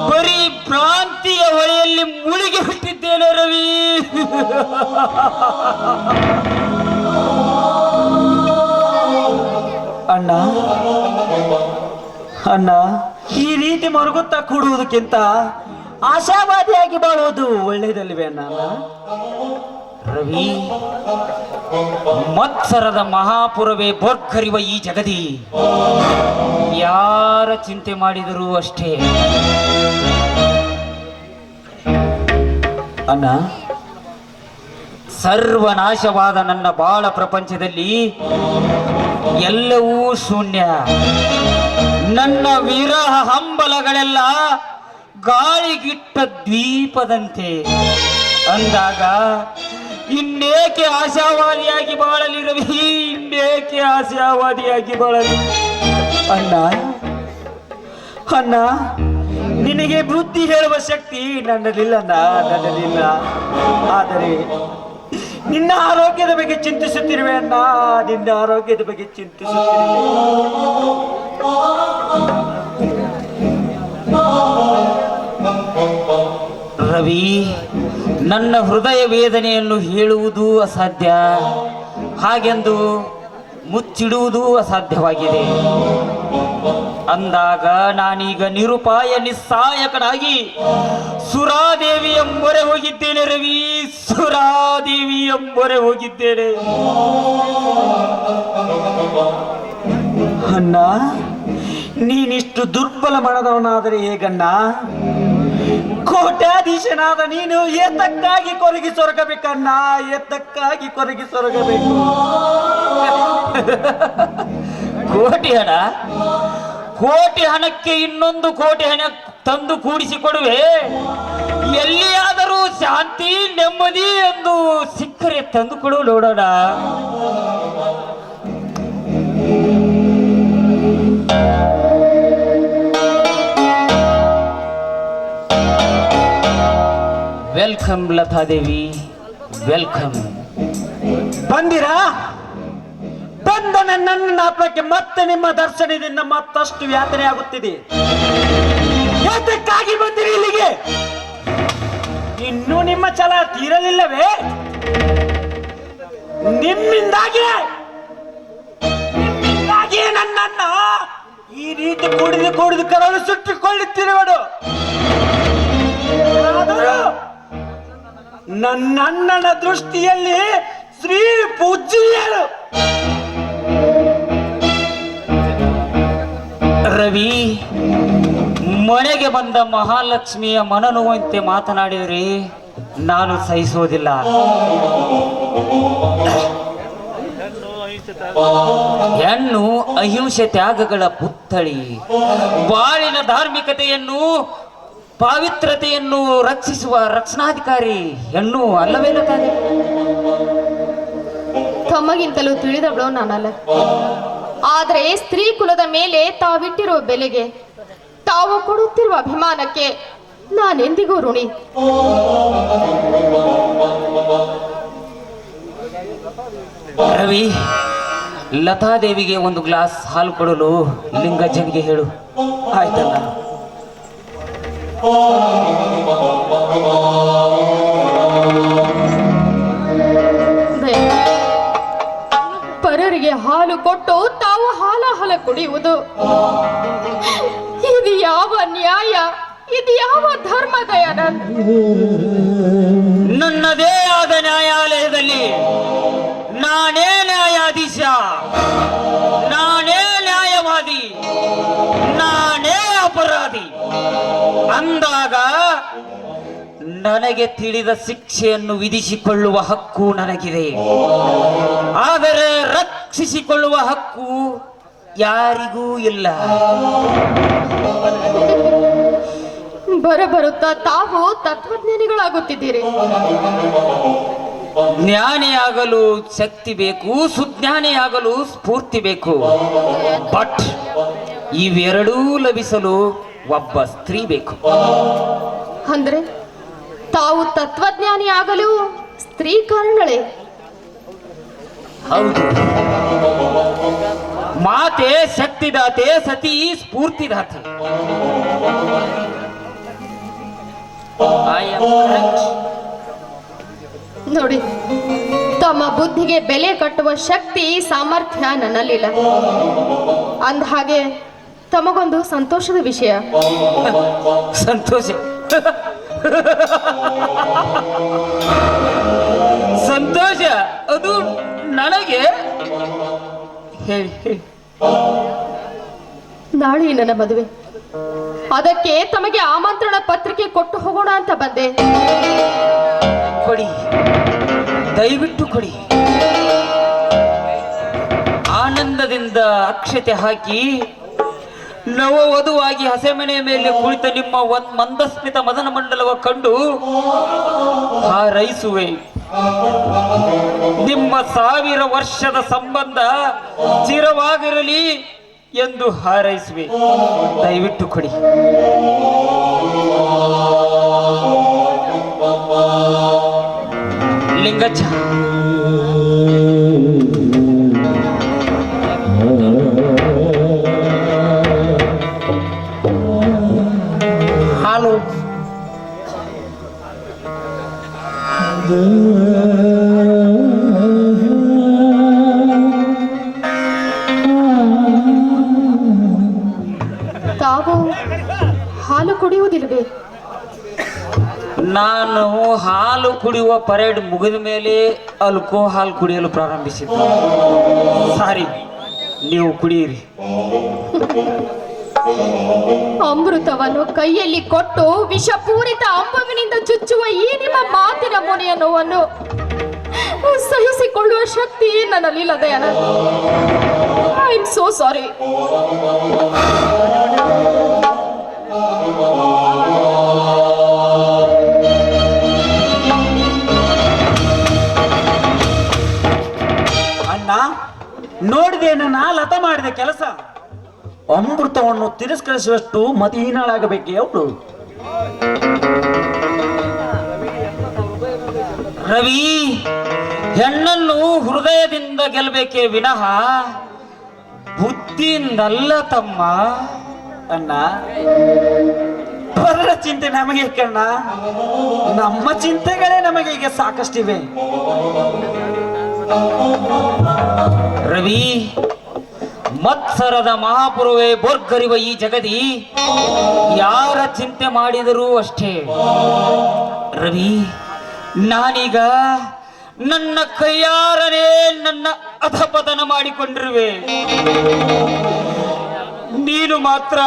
ಬರೀ ಭ್ರಾಂತಿಯ ಹೊಳೆಯಲ್ಲಿ ಮುಳುಗಿ ಬಿಟ್ಟಿದ್ದೇನೆ ರವಿ. ಅಣ್ಣ, ಅಣ್ಣ, ಈ ರೀತಿ ಮರುಗುತ್ತಾ ಕೂಡುವುದಕ್ಕಿಂತ ಆಶಾವಾದಿಯಾಗಿ ಬಾಳುವುದು ಒಳ್ಳೆಯದಲ್ವೇ ಅಣ್ಣ? ರವಿ, ಮತ್ಸರದ ಮಹಾಪುರವೇ ಬೋರ್ಗರಿವ ಈ ಜಗದಿ ಯಾರ ಚಿಂತೆ ಮಾಡಿದರೂ ಅಷ್ಟೇ. ಅಣ್ಣ, ಸರ್ವನಾಶವಾದ ನನ್ನ ಬಾಳ ಪ್ರಪಂಚದಲ್ಲಿ ಎಲ್ಲವೂ ಶೂನ್ಯ. ನನ್ನ ವಿರಹ ಹಂಬಲಗಳೆಲ್ಲ ಗಾಳಿಗಿಟ್ಟ ದ್ವೀಪದಂತೆ. ಅಂದಾಗ ಇನ್ನೇಕೆ ಆಶಾವಾದಿಯಾಗಿ ಬಾಳಲಿ ರವಿ, ಇನ್ನೇಕೆ ಆಶಾವಾದಿಯಾಗಿ ಬಾಳಲಿ? ಅಣ್ಣ, ಅಣ್ಣ, ನಿನಗೆ ಬುದ್ಧಿ ಹೇಳುವ ಶಕ್ತಿ ನನ್ನಲ್ಲಿಲ್ಲ. ಆದರೆ ನಿನ್ನ ಆರೋಗ್ಯದ ಬಗ್ಗೆ ಚಿಂತಿಸುತ್ತಿರುವೆ ಅಣ್ಣ, ನಿನ್ನ ಆರೋಗ್ಯದ ಬಗ್ಗೆ ಚಿಂತಿಸುತ್ತಿರುವೆ. ರವಿ, ನನ್ನ ಹೃದಯ ವೇದನೆಯನ್ನು ಹೇಳುವುದು ಅಸಾಧ್ಯ, ಹಾಗೆಂದು ಮುಚ್ಚಿಡುವುದು ಅಸಾಧ್ಯವಾಗಿದೆ. ಅಂದಾಗ ನಾನೀಗ ನಿರುಪಾಯ ನಿಸ್ಸಾಯಕನಾಗಿ ಸುರಾದೇವಿ ಎಂಬೊರೆ ಹೋಗಿದ್ದೇನೆ ರವಿ, ಸುರಾದೇವಿ ಎಂಬೊರೆ ಹೋಗಿದ್ದೇನೆ. ಅಣ್ಣ, ನೀನಿಷ್ಟು ದುರ್ಬಲ ಮನದವನಾದರೆ ಹೇಗಣ್ಣ? ಕೋಟ್ಯಾಧೀಶನಾದ ನೀನು ಎತ್ತಕ್ಕಾಗಿ ಕೊರಗಿ ಸೊರಗಬೇಕಣ್ಣ, ಎತ್ತಕ್ಕಾಗಿ ಕೊರಗಿ ಸೊರಗಬೇಕು. ಕೋಟಿ ಹಣ, ಕೋಟಿ ಹಣಕ್ಕೆ ಇನ್ನೊಂದು ಕೋಟಿ ಹಣ ತಂದು ಕೂಡಿಸಿಕೊಡುವೆ. ಎಲ್ಲಿಯಾದರೂ ಶಾಂತಿ ನೆಮ್ಮದಿ ಎಂದು ಸಿಕ್ಕರೆ ತಂದು ಕೊಡು ನೋಡೋಣ. Welcome Lathadevi, welcome. ಬಂದಿರಾ ಬಂದ ನನ್ನ ಆತ್ಮಕ್ಕೆ ಮತ್ತೆ ನಿಮ್ಮ ದರ್ಶನದಿಂದ ಮತ್ತಷ್ಟು ಯಾತನೆ ಆಗುತ್ತಿದೆ. ಯಾತಕ್ಕಾಗಿ ಬಂದಿರಿ ಇಲ್ಲಿಗೆ? ಇನ್ನೂ ನಿಮ್ಮ ಛಲ ತೀರಲಿಲ್ಲವೇ? ನಿಮ್ಮಿಂದಾಗಿಯೇ ನನ್ನನ್ನ ಈ ರೀತಿ ಕುಡಿದು ಕರಳು ಸುಟ್ಟಿಕೊಳ್ಳುತ್ತಿರುವಡು. ಆದರೂ ನನ್ನಣ್ಣನ ದೃಷ್ಟಿಯಲ್ಲಿ ಶ್ರೀ ಪೂಜ್ಯರು. ರವಿ, ಮನೆಗೆ ಬಂದ ಮಹಾಲಕ್ಷ್ಮಿಯ ಮನನುವಂತೆ ಮಾತನಾಡಿದರೆ ನಾನು ಸಹಿಸೋದಿಲ್ಲ. ಹೆಣ್ಣು ಅಹಿಂಸೆ ತ್ಯಾಗಗಳ ಪುತ್ಥಳಿ, ಬಾಳಿನ ಧಾರ್ಮಿಕತೆಯನ್ನು ಪಾವಿತ್ರತೆಯನ್ನು ರಕ್ಷಿಸುವ ರಕ್ಷಣಾಧಿಕಾರಿ ಹೆಣ್ಣು ಅಲ್ಲವೇನ ತಾನೆ? ತಮಗಿಂತಲೂ ತಿಳಿದವಳು ನಾನಲ್ಲ. ಆದರೆ ಸ್ತ್ರೀ ಕುಲದ ಮೇಲೆ ತಾವಿಟ್ಟಿರುವ ಬೆಲೆಗೆ, ತಾವು ಕೊಡುತ್ತಿರುವ ಅಭಿಮಾನಕ್ಕೆ ನಾನೆಂದಿಗೂ ಋಣಿ. ರವಿ, ಲತಾದೇವಿಗೆ ಒಂದು ಗ್ಲಾಸ್ ಹಾಲು ಕೊಡಲು ಲಿಂಗಜ್ಜನಿಗೆ ಹೇಳು. ಆಯ್ತಲ್ಲ. ಪರರಿಗೆ ಹಾಲು ಕೊಟ್ಟು ತಾವು ಹಾಲ ಕುಡಿಯುವುದು ಇದು ಯಾವ ನ್ಯಾಯ? ಇದು ಯಾವ ಧರ್ಮ ದಯಾನಂದ್? ನನ್ನದೇ ಆದ ನ್ಯಾಯಾಲಯದಲ್ಲಿ ನಾನೇ ನ್ಯಾಯಾಧೀಶ, ನಾನೇ ನ್ಯಾಯವಾದಿ, ನಾನೇ ಅಪರಾಧಿ ಅಂದಾಗ ನನಗೆ ತಿಳಿದ ಶಿಕ್ಷೆಯನ್ನು ವಿಧಿಸಿಕೊಳ್ಳುವ ಹಕ್ಕು ನನಗಿದೆ. ಆದರೆ ರಕ್ಷಿಸಿಕೊಳ್ಳುವ ಹಕ್ಕು ಯಾರಿಗೂ ಇಲ್ಲ. ಬರಬರುತ್ತಾ ತಾವು ತತ್ವಜ್ಞಾನಿಗಳಾಗುತ್ತಿದ್ದೀರಿ. ಜ್ಞಾನಿಯಾಗಲು ಶಕ್ತಿ ಬೇಕು, ಸುಜ್ಞಾನಿಯಾಗಲು ಸ್ಫೂರ್ತಿ ಬೇಕು. ಬಟ್ ಇವೆರಡೂ ಲಭಿಸಲು ಒಬ್ಬ ಸ್ತ್ರೀ ಬೇಕು. ಅಂದ್ರೆ ತಾವು ತತ್ವಜ್ಞಾನಿ ಆಗಲು ಸ್ತ್ರೀ ಕಾರಣಗಳೇ? ಹೌದು. ಮಾತೆ ಶಕ್ತಿದಾತೆ, ಸತಿ ಸ್ಫೂರ್ತಿದಾತೆ. I am correct. ನೋಡಿ, ತಮ್ಮ ಬುದ್ಧಿಗೆ ಬೆಲೆ ಕಟ್ಟುವ ಶಕ್ತಿ ಸಾಮರ್ಥ್ಯ ನನ್ನಲ್ಲಿಲ್ಲ. ಅಂದ ಹಾಗೆ ತಮಗೊಂದು ಸಂತೋಷದ ವಿಷಯ. ಸಂತೋಷ ಸಂತೋಷ ಅದು ನನಗೆ. ಹೇಳಿ. ನಾಳೆ ನನ್ನ ಮದುವೆ, ಅದಕ್ಕೆ ತಮಗೆ ಆಮಂತ್ರಣ ಪತ್ರಿಕೆ ಕೊಟ್ಟು ಹೋಗೋಣ ಅಂತ ಬಂದೆ. ಕೊಡಿ, ದಯವಿಟ್ಟು ಕೊಡಿ. ಆನಂದದಿಂದ ಅಕ್ಷತೆ ಹಾಕಿ ನವವಧುವಾಗಿ ಹಸೆಮಣೆಯ ಮೇಲೆ ಕುಳಿತ ನಿಮ್ಮ ಮಂದಸ್ಮಿತ ಮದನ ಮಂಡಲವ ಕಂಡು ಹಾರೈಸುವೆ. ನಿಮ್ಮ 1000 ವರ್ಷದ ಸಂಬಂಧ ಚಿರವಾಗಿರಲಿ ಎಂದು ಹಾರೈಸುವೆ. ದಯವಿಟ್ಟು ಕೊಡಿ. ಲಿಂಗಜ್ಜ, ಹಾಲು. ತಾವು ಹಾಲು ಕುಡಿಯುವುದಿಲ್ಲವೇ? ನಾನು ಹಾಲು ಕುಡಿಯುವ ಪರೇಡ್ ಮುಗಿದ ಮೇಲೆ ಆಲ್ಕೋಹಾಲ್ ಕುಡಿಯಲು ಪ್ರಾರಂಭಿಸಿದ್ದೆ. ಸಾರಿ, ನೀವು ಕುಡಿಯಿರಿ. ಅಮೃತವನ್ನು ಕೈಯಲ್ಲಿ ಕೊಟ್ಟು ವಿಷಪೂರಿತ ಅಂಬವಿನಿಂದ ಚುಚ್ಚುವ ಈ ನಿಮ್ಮ ಮಾತಿನ ಮುನಿಯ ನೋವನ್ನು ಸಹಿಸಿಕೊಳ್ಳುವ ಶಕ್ತಿ ನನ್ನಲ್ಲಿಲ್ಲ Dayanand. I am so sorry. ಅಣ್ಣ, ನೋಡಿದೇನ ಲತ ಮಾಡಿದ ಕೆಲಸ? ಅಮೃತವನ್ನು ತಿರಸ್ಕರಿಸುವಷ್ಟು ಮತಿಹೀನಳಾಗಬೇಕೆ ಅವಳು. ರವಿ, ಹೆಣ್ಣನ್ನು ಹೃದಯದಿಂದ ಗೆಲ್ಲಬೇಕೇ ವಿನಃ ಬುದ್ಧಿಯಿಂದಲ್ಲ ತಮ್ಮ. ಅಣ್ಣ ಪರರ ಚಿಂತೆ ನಮಗೆ ಕಣ್ಣ, ನಮ್ಮ ಚಿಂತೆಗಳೇ ನಮಗೆ ಈಗ ಸಾಕಷ್ಟಿವೆ. ರವಿ, ಮತ್ಸರದ ಮಹಾಪುರುವೆ ಬೋರ್ಗರಿವ ಈ ಜಗದಿ ಯಾರ ಚಿಂತೆ ಮಾಡಿದರೂ ಅಷ್ಟೇ. ರವಿ, ನಾನೀಗ ನನ್ನ ಕೈಯಾರನೇ ನನ್ನ ಅಧಪತನ ಮಾಡಿಕೊಂಡಿರುವೆ. ನೀನು ಮಾತ್ರ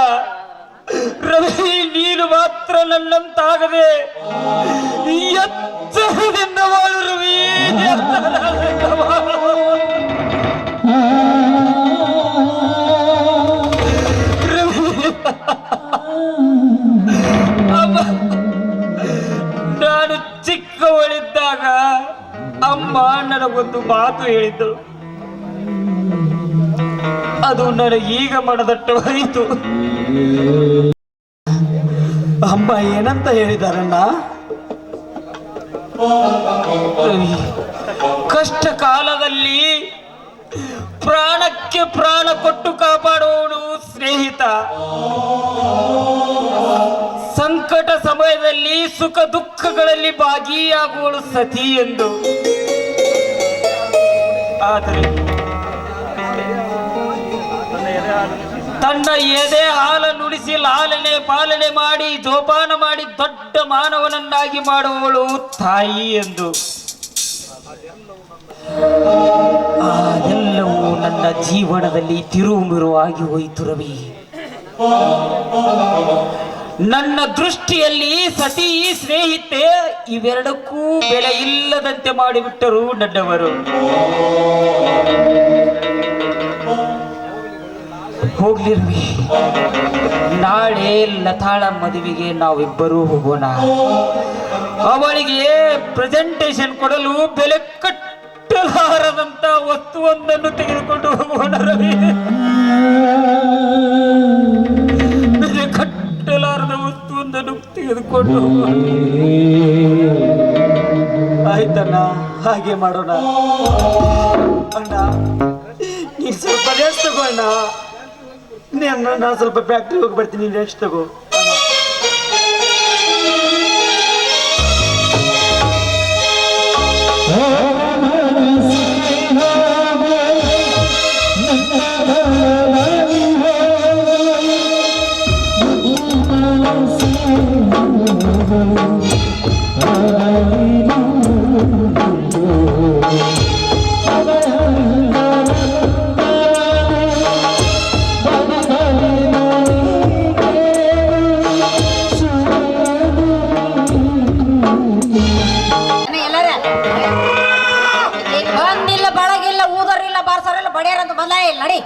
ರವಿ, ನೀನು ಮಾತ್ರ ನನ್ನಂತಾಗದೆ ಎಚ್ಚರದಿಂದ ಬಾಳು ರವಿ, ಎಚ್ಚರದಿಂದ ಬಾಳು. ಅಮ್ಮ, ನಾನು ಚಿಕ್ಕವಳಿದ್ದಾಗ ಅಮ್ಮ ನನಗೊಂದು ಮಾತು ಹೇಳಿದ್ದು, ಅದು ನನಗೀಗ ಮನದಟ್ಟವಾಯಿತು. ಅಮ್ಮ ಏನಂತ ಹೇಳಿದಾರಣ್ಣ? ಕಷ್ಟ ಕಾಲದಲ್ಲಿ ಪ್ರಾಣಕ್ಕೆ ಪ್ರಾಣ ಕೊಟ್ಟು ಕಾಪಾಡುವವನು ಸ್ನೇಹಿತ, ಸಂಕಟ ಸಮಯದಲ್ಲಿ ಸುಖ ದುಃಖಗಳಲ್ಲಿ ಭಾಗಿಯಾಗುವಳು ಸತಿ ಎಂದು. ಆದರೆ ತನ್ನ ಎದೆ ಹಾಲನ್ನುಡಿಸಿ ಲಾಲನೆ ಪಾಲನೆ ಮಾಡಿ ಜೋಪಾನ ಮಾಡಿ ದೊಡ್ಡ ಮಾನವನನ್ನಾಗಿ ಮಾಡುವವಳು ತಾಯಿ ಎಂದು. ಅದೆಲ್ಲವೂ ನನ್ನ ಜೀವನದಲ್ಲಿ ತಿರುವುಮಿರುವಾಗಿ ಹೋಯಿತು ರವಿ. ನನ್ನ ದೃಷ್ಟಿಯಲ್ಲಿ ಸತಿ ಸ್ನೇಹಿತೆ ಇವೆರಡಕ್ಕೂ ಬೆಲೆ ಇಲ್ಲದಂತೆ ಮಾಡಿಬಿಟ್ಟರು ನನ್ನವರು. ಹೋಗ್ಲಿ ರವಿ, ನಾಳೆ ಲತಾಳ ಮದುವೆಗೆ ನಾವಿಬ್ಬರೂ ಹೋಗೋಣ. ಅವಳಿಗೆ ಪ್ರೆಸೆಂಟೇಶನ್ ಕೊಡಲು ಬೆಲೆ ಕಟ್ಟಲಾರದಂತ ವಸ್ತುವೊಂದನ್ನು ತೆಗೆದುಕೊಂಡು ಹೋಗೋಣ ರವಿ. ಬೆಲೆ ಕಟ್ಟಲಾರದ ವಸ್ತುವೊಂದನ್ನು ತೆಗೆದುಕೊಂಡು ಹೋಗೋಣ. ಆಯ್ತಣ್ಣ, ಹಾಗೆ ಮಾಡೋಣ. ಅಣ್ಣ ನೀನ್ ಸ್ವಲ್ಪ ರೆಸ್ಟ್ ತಗೋ ಅಣ್ಣ. ನಾನು ಸ್ವಲ್ಪ ಫ್ಯಾಕ್ಟ್ರಿ ಹೋಗಿ ಬರ್ತೀನಿ, ರೆಸ್ಟ್ ತಗೋ. ಬಂದಿಲ್ಲ, ಬಳಗಿಲ್ಲ, ಊದರಿಲ್ಲ, ಬಾರ್ಸರಿಲ್ಲ, ಬಡಿಯಾರಂತ ಬಂದ ಇಲ್ಲ ನಡಿ.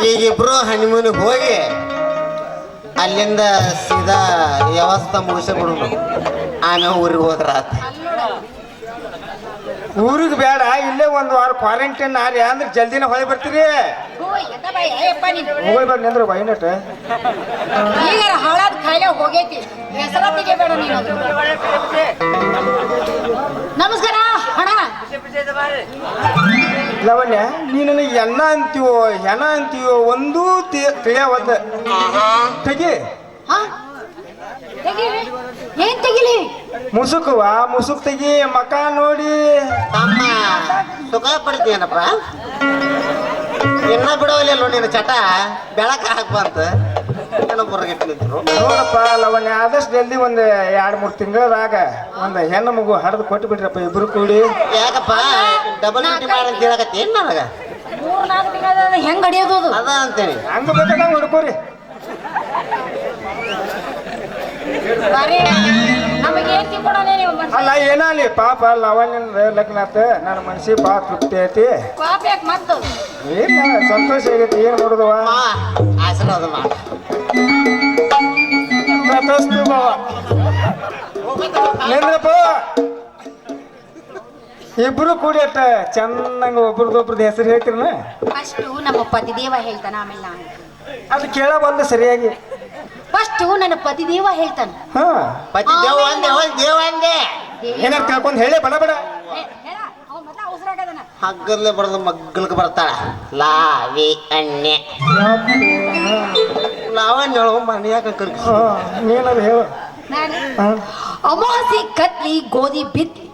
ಈಗಿಬ್ರು ಹನಿಮೂನಿಗೆ ಹೋಗಿ ಅಲ್ಲಿಂದ ಸೀದಾ ವ್ಯವಸ್ಥೆ ಮುಗಿಸ್ಬಿಡೋದು, ಆಮೇಲೆ ಊರಿಗೆ ಹೋದ್ರ ಆತ. ಊರಿಗೆ ಬೇಡ, ಇಲ್ಲೇ ಒಂದು ವಾರ ಕ್ವಾರಂಟೈನ್ ಆರಿ ಅಂದ್ರೆ ಜಲ್ದಿನ ಹೊಳೆ ಬರ್ತೀರಿ. ಹೋಗಿ ಬರ್ಲಿ ಅಂದ್ರೆ ಬೈನಟ್ ಈಗ ಹಾಳಾದ ಖಾಯಿಲೆ ಹೋಗೈತಿ, ಹೆಸರ ತೆಗಿಬೇಡ ನೀನು. ನಮಸ್ಕಾರ ಹಣ. ಲವಣ್ಯ, ನೀನು ಎನ್ನ ಅಂತೀವೋ ಹೆಣ ಅಂತೀವೋ ಒಂದೂ ತಿಳಿಯವದ್ದ. ತೆಗಿ. ಏನ್ ತೆಗಿಲಿ? ಮುಸುಕ್ ತೆಗಿ, ಮಕ ನೋಡಿ. ತಮ್ಮ ಸುಖ ಪಡ್ತೀಯನಪ್ಪ, ಇನ್ನ ಬಿಡೋಲ್ಲ ನೀನು ಚಟ. ಬೆಳಕ ಹಾಕ್ಬಂತ ಹೊರಗಿಟ್ಟು ನಿಂತರು ನೋಡಪ್ಪ ಲವಣ್ಯ, ಆದಷ್ಟು ಜಲ್ದಿ ಒಂದು 2-3 ತಿಂಗಳದಾಗ ಒಂದು ಹೆಣ್ಣು ಮಗು ಹಡ್ದು ಕೊಟ್ಟು ಬಿಡ್ರಪ್ಪ ಇಬ್ರು ಕೂಡಿ. ಯಾಕಪ್ಪ ಡಬಲ್ ಡ್ಯೂಟಿ ಮಾಡಂತ ಹೇಳಕತ್ತಿ ಏನ್ ನನಗ? 3-4 ತಿಂಗಳ ಹೆಂಗ್ ಅಡಿಯೋದು? ಅದ ಅಂತೇಳಿ ಹಂಗ ಬೇಕಾದಂಗ ಹುಡ್ಕೋರಿ. ನಮಗೇನ್ ತಿಳ್ಕೊಡೋಣ ನೀವು? ಅಲ್ಲ ಏನಾಲಿ ಪಾಪ ಲವಣ್ಯನ ಲಗ್ನ ಆತ, ನನ್ನ ಮನಸ್ಸಿಗೆ ಭಾಳ ತೃಪ್ತಿ ಐತಿ. ಪಾಪ ಯಾಕೆ ಮತ್ತು ಏನ್ ಸಂತೋಷ ಆಗೈತಿ. ಏನ್ ನೋಡುದವ ಆಶೀರ್ವಾದ ಮಾಡ. ನಿಂದ್ರಪ್ಪ, ಇಬ್ರು ಕೂಡಿ ಅಟ್ಟ ಚೆನ್ನಾಗ ಒಬ್ರದೊಬ್ರದ್ದು ಹೆಸರು ಹೇಳ್ತಿರನ. ಅಷ್ಟು ನಮ್ಮ ಪತಿದೇವ ಹೇಳ್ತಾನ, ಆಮೇಲೆ ನಾನು ಅದು ಕೇಳ ಬಂದ ಸರಿಯಾಗಿ. ಫಸ್ಟ್ ನನ್ನ ಪತಿದೇವ ಹೇಳ್ತಾನೆ. ಹಾ ಪತಿ ದೇವ ಅಂದೆ ಹೋಯ್ ದೇವ ಅಂದೆ ಏನಾರು ಕೇಳ್ಕೊಂಡು ಹೇಳೇ ಬಡ ಬಡ. ಹೇಳ ಅವ ಮೊದ್ಲ ಉಸಿರಾಗದನ. ಹಗ್ಗಲ್ಲೇ ಬರೋದು ಮಗ್ಗಲ್ಗೆ ಬರ್ತಾಳ ಲಾವಿ ಅಣ್ಣೆ ಲಾವಣ್ಯ ಮನೆಯಾಗ ಕರ್ಕ ನೀನದು ಹೇಳು. ಅಮಾಸಿ ಕತ್ಲಿ ಗೋಧಿ ಬಿತ್ಲಿ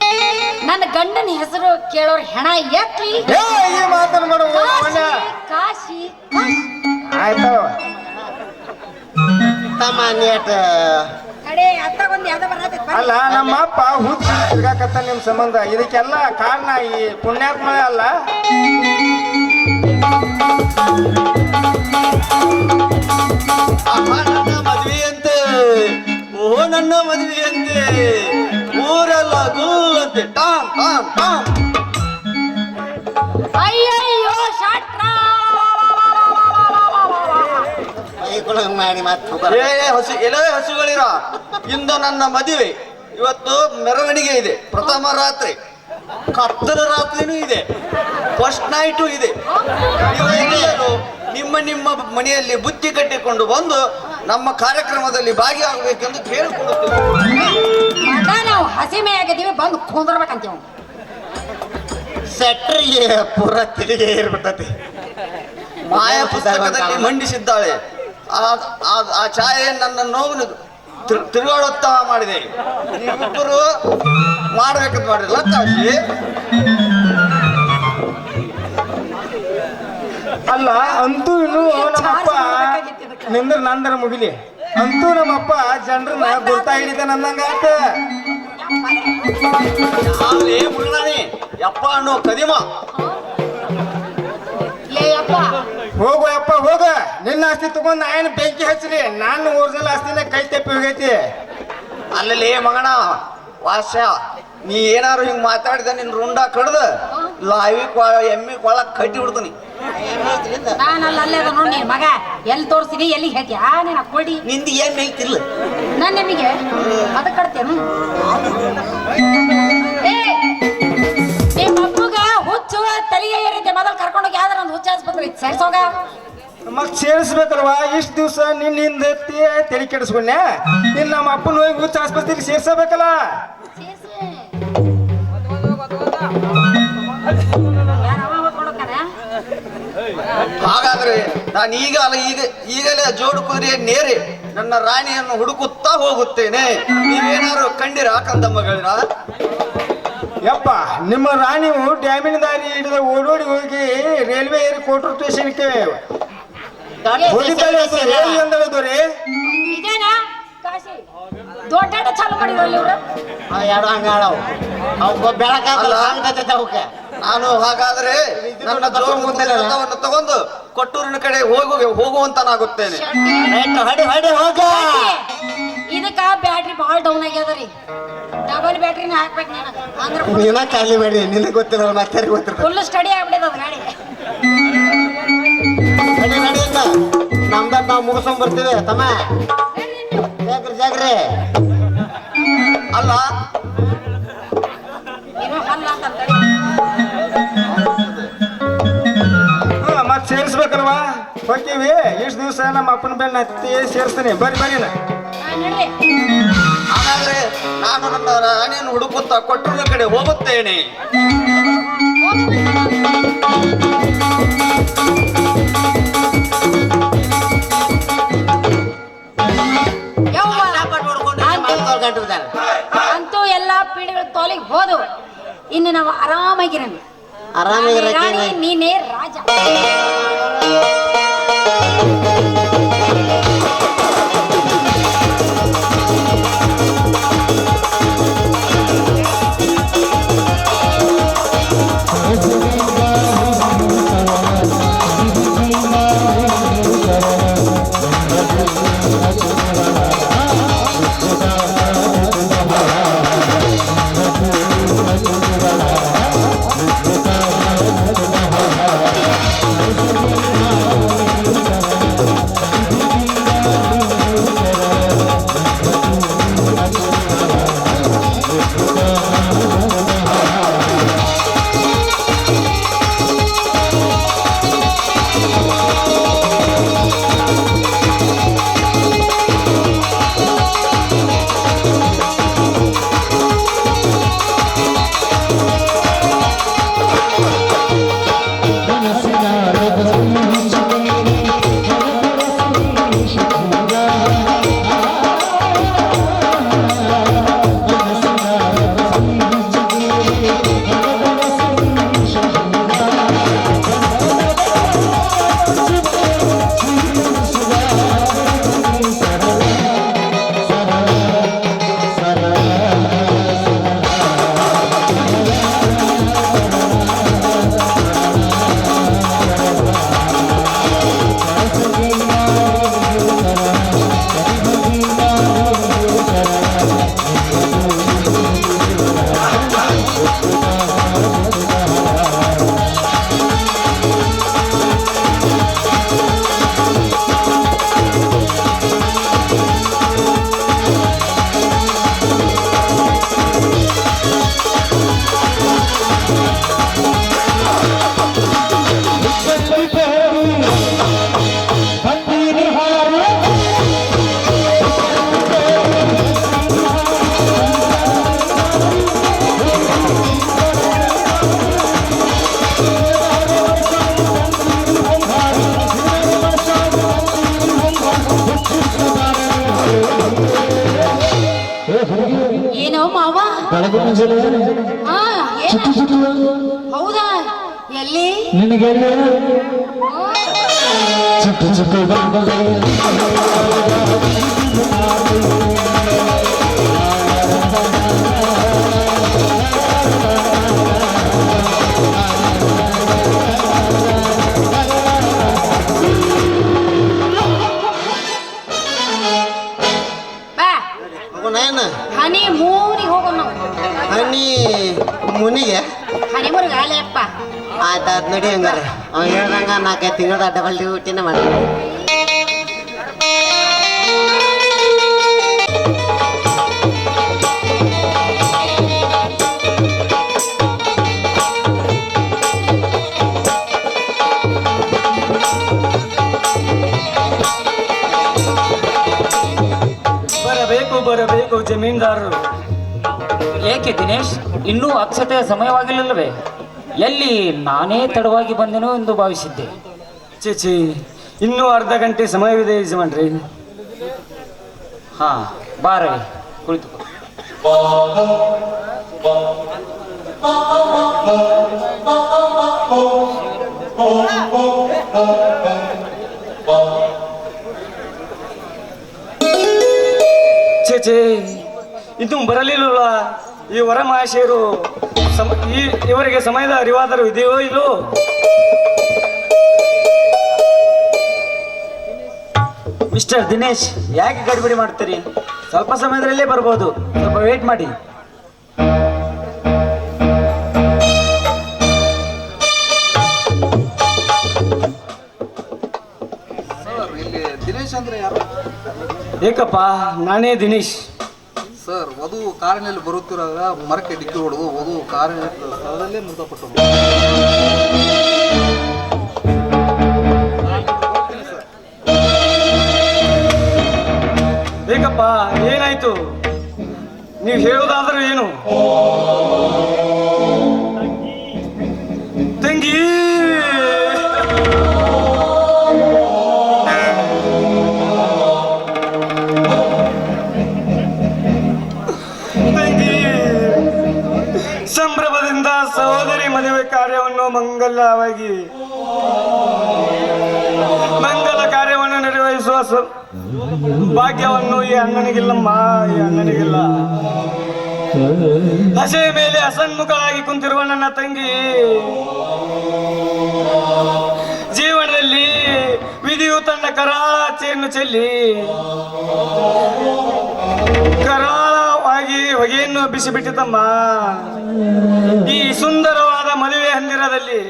ನನ್ನ ಗಂಡನ ಹೆಸರು ಕೇಳೋರ್ ಹೆಣ ಎತ್ಲಿ. ಈ ಮಾತನ್ನು ಮಾಡು ಕಾಶಿ ಕಾಶಿ ಕಾಶಿ. ಆಯ್ತವ ತಮ್ಮ ನೇಟ್ ಕಡೆ ಅತ್ತ ಒಂದ್ ಯಾವ್ದ ಬರತೈತಿ. ಅಲ್ಲ ನಮ್ಮ ಅಪ್ಪ ಹುಚ್ಚ ತಿರ್ಗಾಕತ್ತ ನಿಮ್ ಸಂಬಂಧ ಇದಕ್ಕೆಲ್ಲ ಕಾರಣ ಈ ಪುಣ್ಯಾತ್ಮ ಅಲ್ಲ. ನನ್ನ ಮದುವೆಯಂತೆ ಓ ನನ್ನ ಮದುವೆಯಂತೆ ಊರೆಲ್ಲ ಗುಲ್ಲಂತೆ ಟಾಮ್ ಟಾಮ್ ಟಾಮ್. ಅಯ್ಯಯ್ಯೋ ಶಾಟ್ರ ಮಾಡಿ ಮಾತು ಎಲೆ ಹಸುಗಳಿರ ಇಂದು ನನ್ನ ಮದುವೆ. ಇವತ್ತು ಮೆರವಣಿಗೆ ಇದೆ, ಪ್ರಥಮ ರಾತ್ರಿ, ಕತ್ತಲ ರಾತ್ರಿನೂ ಇದೆ, ಫಸ್ಟ್ ನೈಟು ಇದೆ. ನೀವೆಲ್ಲರೂ ನಿಮ್ಮ ನಿಮ್ಮ ಮನೆಯಲ್ಲಿ ಬುತ್ತಿ ಕಟ್ಟಿಕೊಂಡು ಬಂದು ನಮ್ಮ ಕಾರ್ಯಕ್ರಮದಲ್ಲಿ ಭಾಗಿಯಾಗಬೇಕೆಂದು ಕೇಳಿಕೊಳ್ಳುತ್ತೇವೆ. ಮಗ ನಾವು ಹಸಿಮೆ ಆಗಿದ್ದೀವಿ ಬಂದು ಕುಂದ್ರಬೇಕಂತೀವಿ. ಸೆಟ್ರಿಗೆ ಪೂರ ತಿರುಗಿ ಇರ್ಬಿಟ್ಟತಿ. ಮಾಯಾ ಪುಸ್ತಕದಲ್ಲಿ ಮಂಡಿಸಿದ್ದಾಳೆ. ಆ ಛಾಯೆ ನನ್ನ ನೋವು ತಿರುಗಾಡುತ್ತಾ ಮಾಡಿದೆ. ನೀವಿಬ್ಬರು ಮಾಡ್ಬೇಕಂತ ಮಾಡಿರಲ್ಲ ಕಾಶಿ. ಅಲ್ಲ ಅಂತೂ ಇನ್ನು ನಮ್ಮಪ್ಪ ನಿಂದ್ರ ನಂದರ ಮುಗಿಲಿ ಅಂತೂ ನಮ್ಮಪ್ಪ ಜನರನ್ನ ಗುರ್ತಾ ಹಿಡಿದ ನಂದಂಗ ಆತ. ಯಾವ್ದೇ ಮುಳ್ಳಾನೆ ಯಪ್ಪ ಅನ್ನೋ ಕದಿಮ. ಲೇ ಅಪ್ಪ ಹೋಗು ಅಪ್ಪ ಹೋಗ, ನಿನ್ನ ಆಸ್ತಿ ತಗೊಂಡ್ ನಾ ಏನು ಬೆಂಕಿ ಹಚ್ಚಿರಿ, ನಾನು ಒರಿಜಿನಲ್ ಆಸ್ತಿನ ಕೈ ತಪ್ಪಿ ಹೋಗೈತಿ. ಅಲ್ಲಲ್ಲಿ ಮಗಣ ವಾಸ, ನೀ ಏನಾರು ಹಿಂಗ್ ಮಾತಾಡಿದ ನಿನ್ ರುಂಡ ಕಡ್ದ ಲಾವಿ ಎಮ್ಮಿ ಕೊಳ ಕಟ್ಟಿ ಬಿಡ್ತೀನಿ. ನಾನು ಅಲ್ಲೇ ಅದ ನೋಡಿ ನಿನ್ ಮಗ ಎಲ್ಲಿ ತೋರಿಸಿದಿ ಎಲ್ಲಿ ಹೇಳ್ತೀಯ ನೀನು ಕೊಡಿ. ನಿಂದು ಏನ್ ಐತಿಲ್ಲ ನಾನು ನಿಮಗೆ ಅದಕ್ಕೆ ಕಟ್ತೇನು. ನಿಮ್ಮ ಅಪ್ಪಗ ಹುಚ್ಚು ತಲೆಗೆ ಏರಿದ್ದೆ ಮೊದಲು ಕರ್ಕೊಂಡೋಗಿ ಯಾವ್ದಾರ ಒಂದು ಹುಚ್ಚ ಆಸ್ಪತ್ರೆ ಸೇರ್ಸೋಗ. ಮತ್ ಸೇರಿಸ್ಬೇಕಲ್ವಾ, ಇಷ್ಟ ದಿವ್ಸ ನಿನ್ನಿಂದ ತಲೆ ಕೆಡಿಸ್ಕೊಂಡೆ, ಇನ್ನು ನಮ್ಮ ಅಪ್ಪನ ಹೋಗಿ ಹುಚ್ಚ ಆಸ್ಪತ್ರೆಗೆ ಸೇರ್ಸಬೇಕಲ್ಲ. ಹಾಗಾದ್ರೆ ನಾನು ಈಗಲೇ ಜೋಡು ಕುದುರೆ ನೇರಿ ನನ್ನ ರಾಣಿಯನ್ನು ಹುಡುಕುತ್ತಾ ಹೋಗುತ್ತೇನೆ. ನೀವೇನಾರು ಕಂಡಿರ ಕಂದಮ್ಮಗಳಿರ? ಯಪ್ಪ ನಿಮ್ಮ ರಾಣಿವು ಡ್ಯಾಮಿನ ದಾರಿ ಹಿಡಿದ ಓಡೋಡಿ ಹೋಗಿ ರೈಲ್ವೆ ಏರಿ ಕೋಟೂರು ಸ್ಟೇಷನ್ಗೆ ಹೋಗಿದ್ದಾಳೆ. ಅಂದಳದವ್ರಿ ಇದೇನಾ ಕಾಶಿ ದೊಡ್ಡ ಚಾಲು ಮಾಡಿದ್ರಲ್ಲ ಇವ್ರು. ಎರಡು ಹಂಗಾಳವು ಅವು ಬೆಳಕಾಗಲ್ಲ ಹಂಗತೈತೆ ಅವಕ್ಕೆ. ನಾನು ಹಾಗಾದ್ರೆ ನನ್ನ ಜೋಡು ಕುದುರೆಯನ್ನು ತಗೊಂಡು ಕೊಟ್ಟೂರಿನ ಕಡೆ ಹೋಗುವಂತನಾಗುತ್ತೇನೆ. ಹೊಡಿ ಹೊಡಿ ಹೋಗ. ಇದಕ್ಕ ಬ್ಯಾಟ್ರಿ ಭಾಳ ಡೌನ್ ಆಗ್ಯದರಿ. ಡಬಲ್ ಬ್ಯಾಟ್ರಿನ ಹಾಕ್ಬೇಕು ನೀನು ಅಂದ್ರೆ ನೀನ ಖಾಲಿ ಮಾಡಿ ನಿನಗೆ ಗೊತ್ತಿಲ್ಲ ಮತ್ತೆ ಗೊತ್ತಿಲ್ಲ. ಫುಲ್ ಸ್ಟಡಿ ಆಗ್ಬಿಟ್ಟದ ಅದು ಗಾಡಿ. ನಡಿ ನಡಿ ಅಂತ ನಮ್ದ ನಾವು ಮುಗಿಸ್ಕೊಂಡ್ ಬರ್ತೀವಿ ತಮ್ಮ. Jaggery jaggery. ಅಲ್ಲ ಏನೋ ಹಲ್ಲ ಅಂತ ಮತ್ ಸೇರಿಸ್ಬೇಕಲ್ವಾ, ಹೋಗ್ತೀವಿ. ಇಷ್ಟು ದಿವಸ ನಮ್ಮ ಅಪ್ಪನ ಬೆನ್ನ ಹತ್ತಿ ಸೇರಿಸ್ತೀನಿ. ಬರ್ರಿ ಬರ್ರಿ ನಡ್ರಿ. ಹಾಗಾದ್ರೆ ನಾನು ನನ್ನ ರಾಣಿಯನ್ನು ಹುಡುಕುತ್ತಾ ಕೊಟ್ಟೂರಿನ ಕಡೆ ಹೋಗುತ್ತೇನೆ. ಅಂತೂ ಎಲ್ಲಾ ಪೀಳಿಗಳು ತೋಲಿಗೆ ಹೋದು ಇನ್ನು ನಾವು ಆರಾಮಾಗಿರೋಣ. ರಾಣಿ ನೀನೇ ರಾಜ. ಹಾ ಏನ ಹೌದಾ ಎಲ್ಲಿ ಬಾ ಹೋಗೋಣ ಏನು ಹನಿ ಮೂನಿಗೆ ಹೋಗೋಣ ನಾವು ಹಣ್ಣಿ ಮುನಿಗೆ ಹನಿ ಮುರುಗ ಅಲ್ಲಪ್ಪ ಆಯ್ತಾಯ್ತು ನಡಿ ಹಂಗಾರೆ ಅವ ಹೇಳ್ದಂಗ 4-5 ತಿಂಗಳ ಡಬಲ್ ಡ್ಯೂಟಿನೇ ಮಾಡ್ತೀನಿ. ಬರಬೇಕು ಜಮೀನ್ದಾರರು. ಏಕೆ ದಿನೇಶ್, ಇನ್ನೂ ಅಕ್ಷತೆಯ ಸಮಯವಾಗಿಲ್ಲವೇ? ಎಲ್ಲಿ ನಾನೇ ತಡವಾಗಿ ಬಂದೆನೋ ಎಂದು ಭಾವಿಸಿದ್ದೆ. ಚೇಚಿ, ಇನ್ನೂ ಅರ್ಧ ಗಂಟೆ ಸಮಯವಿದೆ ಯಜಮಾನ್ರಿ. ಹಾ, ಬಾರವಿ, ಕುಳಿತುಕೋ. ಚೇಚೆ, ಇದು ಬರಲಿಲ್ಲ. ಈ ವರ ಮಹಾಶಯರು ಇವರಿಗೆ ಸಮಯದ ಅರಿವಾದರೂ ಇದೆಯೋ ಇಲ್ಲೋ? ಮಿಸ್ಟರ್ ದಿನೇಶ್, ಯಾಕೆ ಗಡಿಬಿಡಿ ಮಾಡ್ತೀರಿ? ಸ್ವಲ್ಪ ಸಮಯದಲ್ಲೇ ಬರ್ಬೋದು, ಸ್ವಲ್ಪ ವೇಟ್ ಮಾಡಿ. ಇಲ್ಲಿ ದಿನೇಶ್ ಅಂದ್ರೆ ಯಾರು ಏಕಪ್ಪ, ನಾನೇ ದಿನೇಶ್. ಸರ್, ವಧು ಕಾರಿನಲ್ಲಿ ಬರುತ್ತಿರುವಾಗ ಮರಕ್ಕೆ ಡಿಕ್ಕಿ ಹೊಡೆದು ವಧು ಕಾರಿನ ಸ್ಥಳದಲ್ಲೇ ಮೃತಪಟ್ಟು. ಏಕಪ್ಪ, ಏನಾಯ್ತು? ನೀವು ಹೇಳೋದಾದ್ರೂ ಏನು? ತಂಗಿ, ಸಂಭ್ರಮದಿಂದ ಸಹೋದರಿ ಮದುವೆ ಕಾರ್ಯವನ್ನು ಮಂಗಲ ಕಾರ್ಯವನ್ನು ನಿರ್ವಹಿಸುವ ಭಾಗ್ಯವನ್ನು ಈ ಅಣ್ಣನಿಗಿಲ್ಲಮ್ಮ, ಈ ಅಣ್ಣನಿಗಿಲ್ಲ. ಹಸೆಯ ಮೇಲೆ ಹಸನ್ಮುಖಳಾಗಿ ಕುಂತಿರುವ ನನ್ನ ತಂಗಿ ಜೀವನದಲ್ಲಿ ವಿಧಿಯು ತನ್ನ ಕರಾಳಾಚೆಯನ್ನು ಚೆಲ್ಲಿ ಕರಾಳವಾಗಿ ಹೊಗೆಯನ್ನು ಬಿಸಿಬಿಟ್ಟಿತಮ್ಮ. ಈ ಸುಂದರವಾದ ಮದುವೆ ಹಂದಿರದಲ್ಲಿ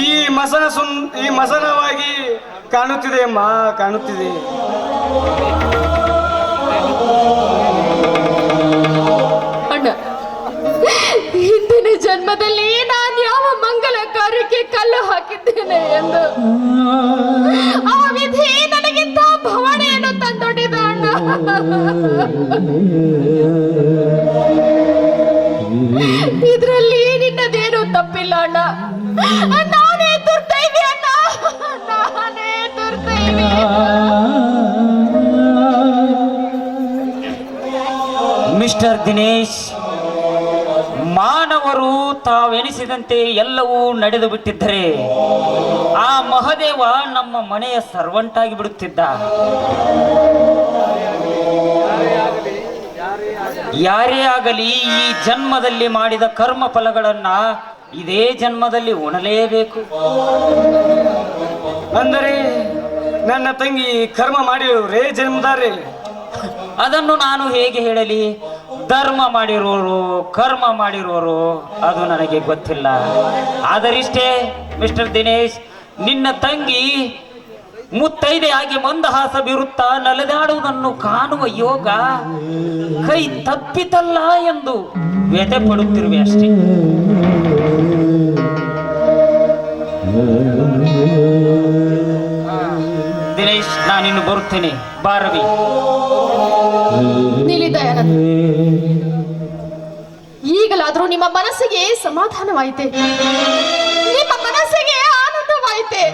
ಈ ಮಸನವಾಗಿ ಕಾಣುತ್ತಿದೆ ಅಮ್ಮ, ಕಾಣುತ್ತಿದೆ. ಅಣ್ಣ, ಹಿಂದಿನ ಜನ್ಮದಲ್ಲಿ ನಾನು ಯಾವ ಮಂಗಲ ಕಾರ್ಯಕ್ಕೆ ಕಲ್ಲು ಹಾಕಿದ್ದೇನೆ ಎಂದು ಆ ವಿಧಿ ನನಗಿಂತ ಭವಣೆಯನ್ನು ತಂದೊಡ್ಡಿದ ಅಣ್ಣ. ಇದರಲ್ಲಿ ನಿನ್ನದೇನು ತಪ್ಪಿಲ್ಲ ಅಣ್ಣ. ನಾನೇ ದುರ್ದೈವಿ ಅಣ್ಣ, ನಾನೇ ದುರ್ದೈವಿ. ಮಿಸ್ಟರ್ ದಿನೇಶ್, ಮಾನವರು ತಾವೆನಿಸಿದಂತೆ ಎಲ್ಲವೂ ನಡೆದು ಬಿಟ್ಟಿದ್ದರೆ ಆ ಮಹದೇವ ನಮ್ಮ ಮನೆಯ ಸರ್ವಂಟಾಗಿ ಬಿಡುತ್ತಿದ್ದ. ಯಾರೇ ಆಗಲಿ ಈ ಜನ್ಮದಲ್ಲಿ ಮಾಡಿದ ಕರ್ಮ ಫಲಗಳನ್ನ ಇದೇ ಜನ್ಮದಲ್ಲಿ ಉಣಲೇಬೇಕು. ಅಂದರೆ ನನ್ನ ತಂಗಿ ಕರ್ಮ ಮಾಡಿರೋರೇ ಜನ್ಮದಾರೆ. ಅದನ್ನು ನಾನು ಹೇಗೆ ಹೇಳಲಿ? ಧರ್ಮ ಮಾಡಿರೋರು, ಕರ್ಮ ಮಾಡಿರೋರು, ಅದು ನನಗೆ ಗೊತ್ತಿಲ್ಲ. ಆದರಿಷ್ಟೇ ಮಿಸ್ಟರ್ ದಿನೇಶ್, ನಿನ್ನ ತಂಗಿ ಮುತ್ತೈದೆಯಾಗಿ ಮಂದಹಾಸ ಬೀರುತ್ತಾ ನಲಿದಾಡುವುದನ್ನು ಕಾಣುವ ಯೋಗ ಕೈ ತಪ್ಪಿತಲ್ಲ ಎಂದು ವ್ಯಥೆ ಪಡುತ್ತಿರುವೆ ಅಷ್ಟೇ. ದಿನೇಶ್, ನಾನಿನ್ನು ಬರುತ್ತೇನೆ. ಬಾರವಿ. ನಿಲ್ಲಿದಯಾನಂದ್, ಈಗಲಾದ್ರೂ ನಿಮ್ಮ ಮನಸ್ಸಿಗೆ ಸಮಾಧಾನವಾಯಿತೆ, ನಿಮ್ಮ ಮನಸ್ಸಿಗೆ ಆನಂದವಾಯಿತೆ.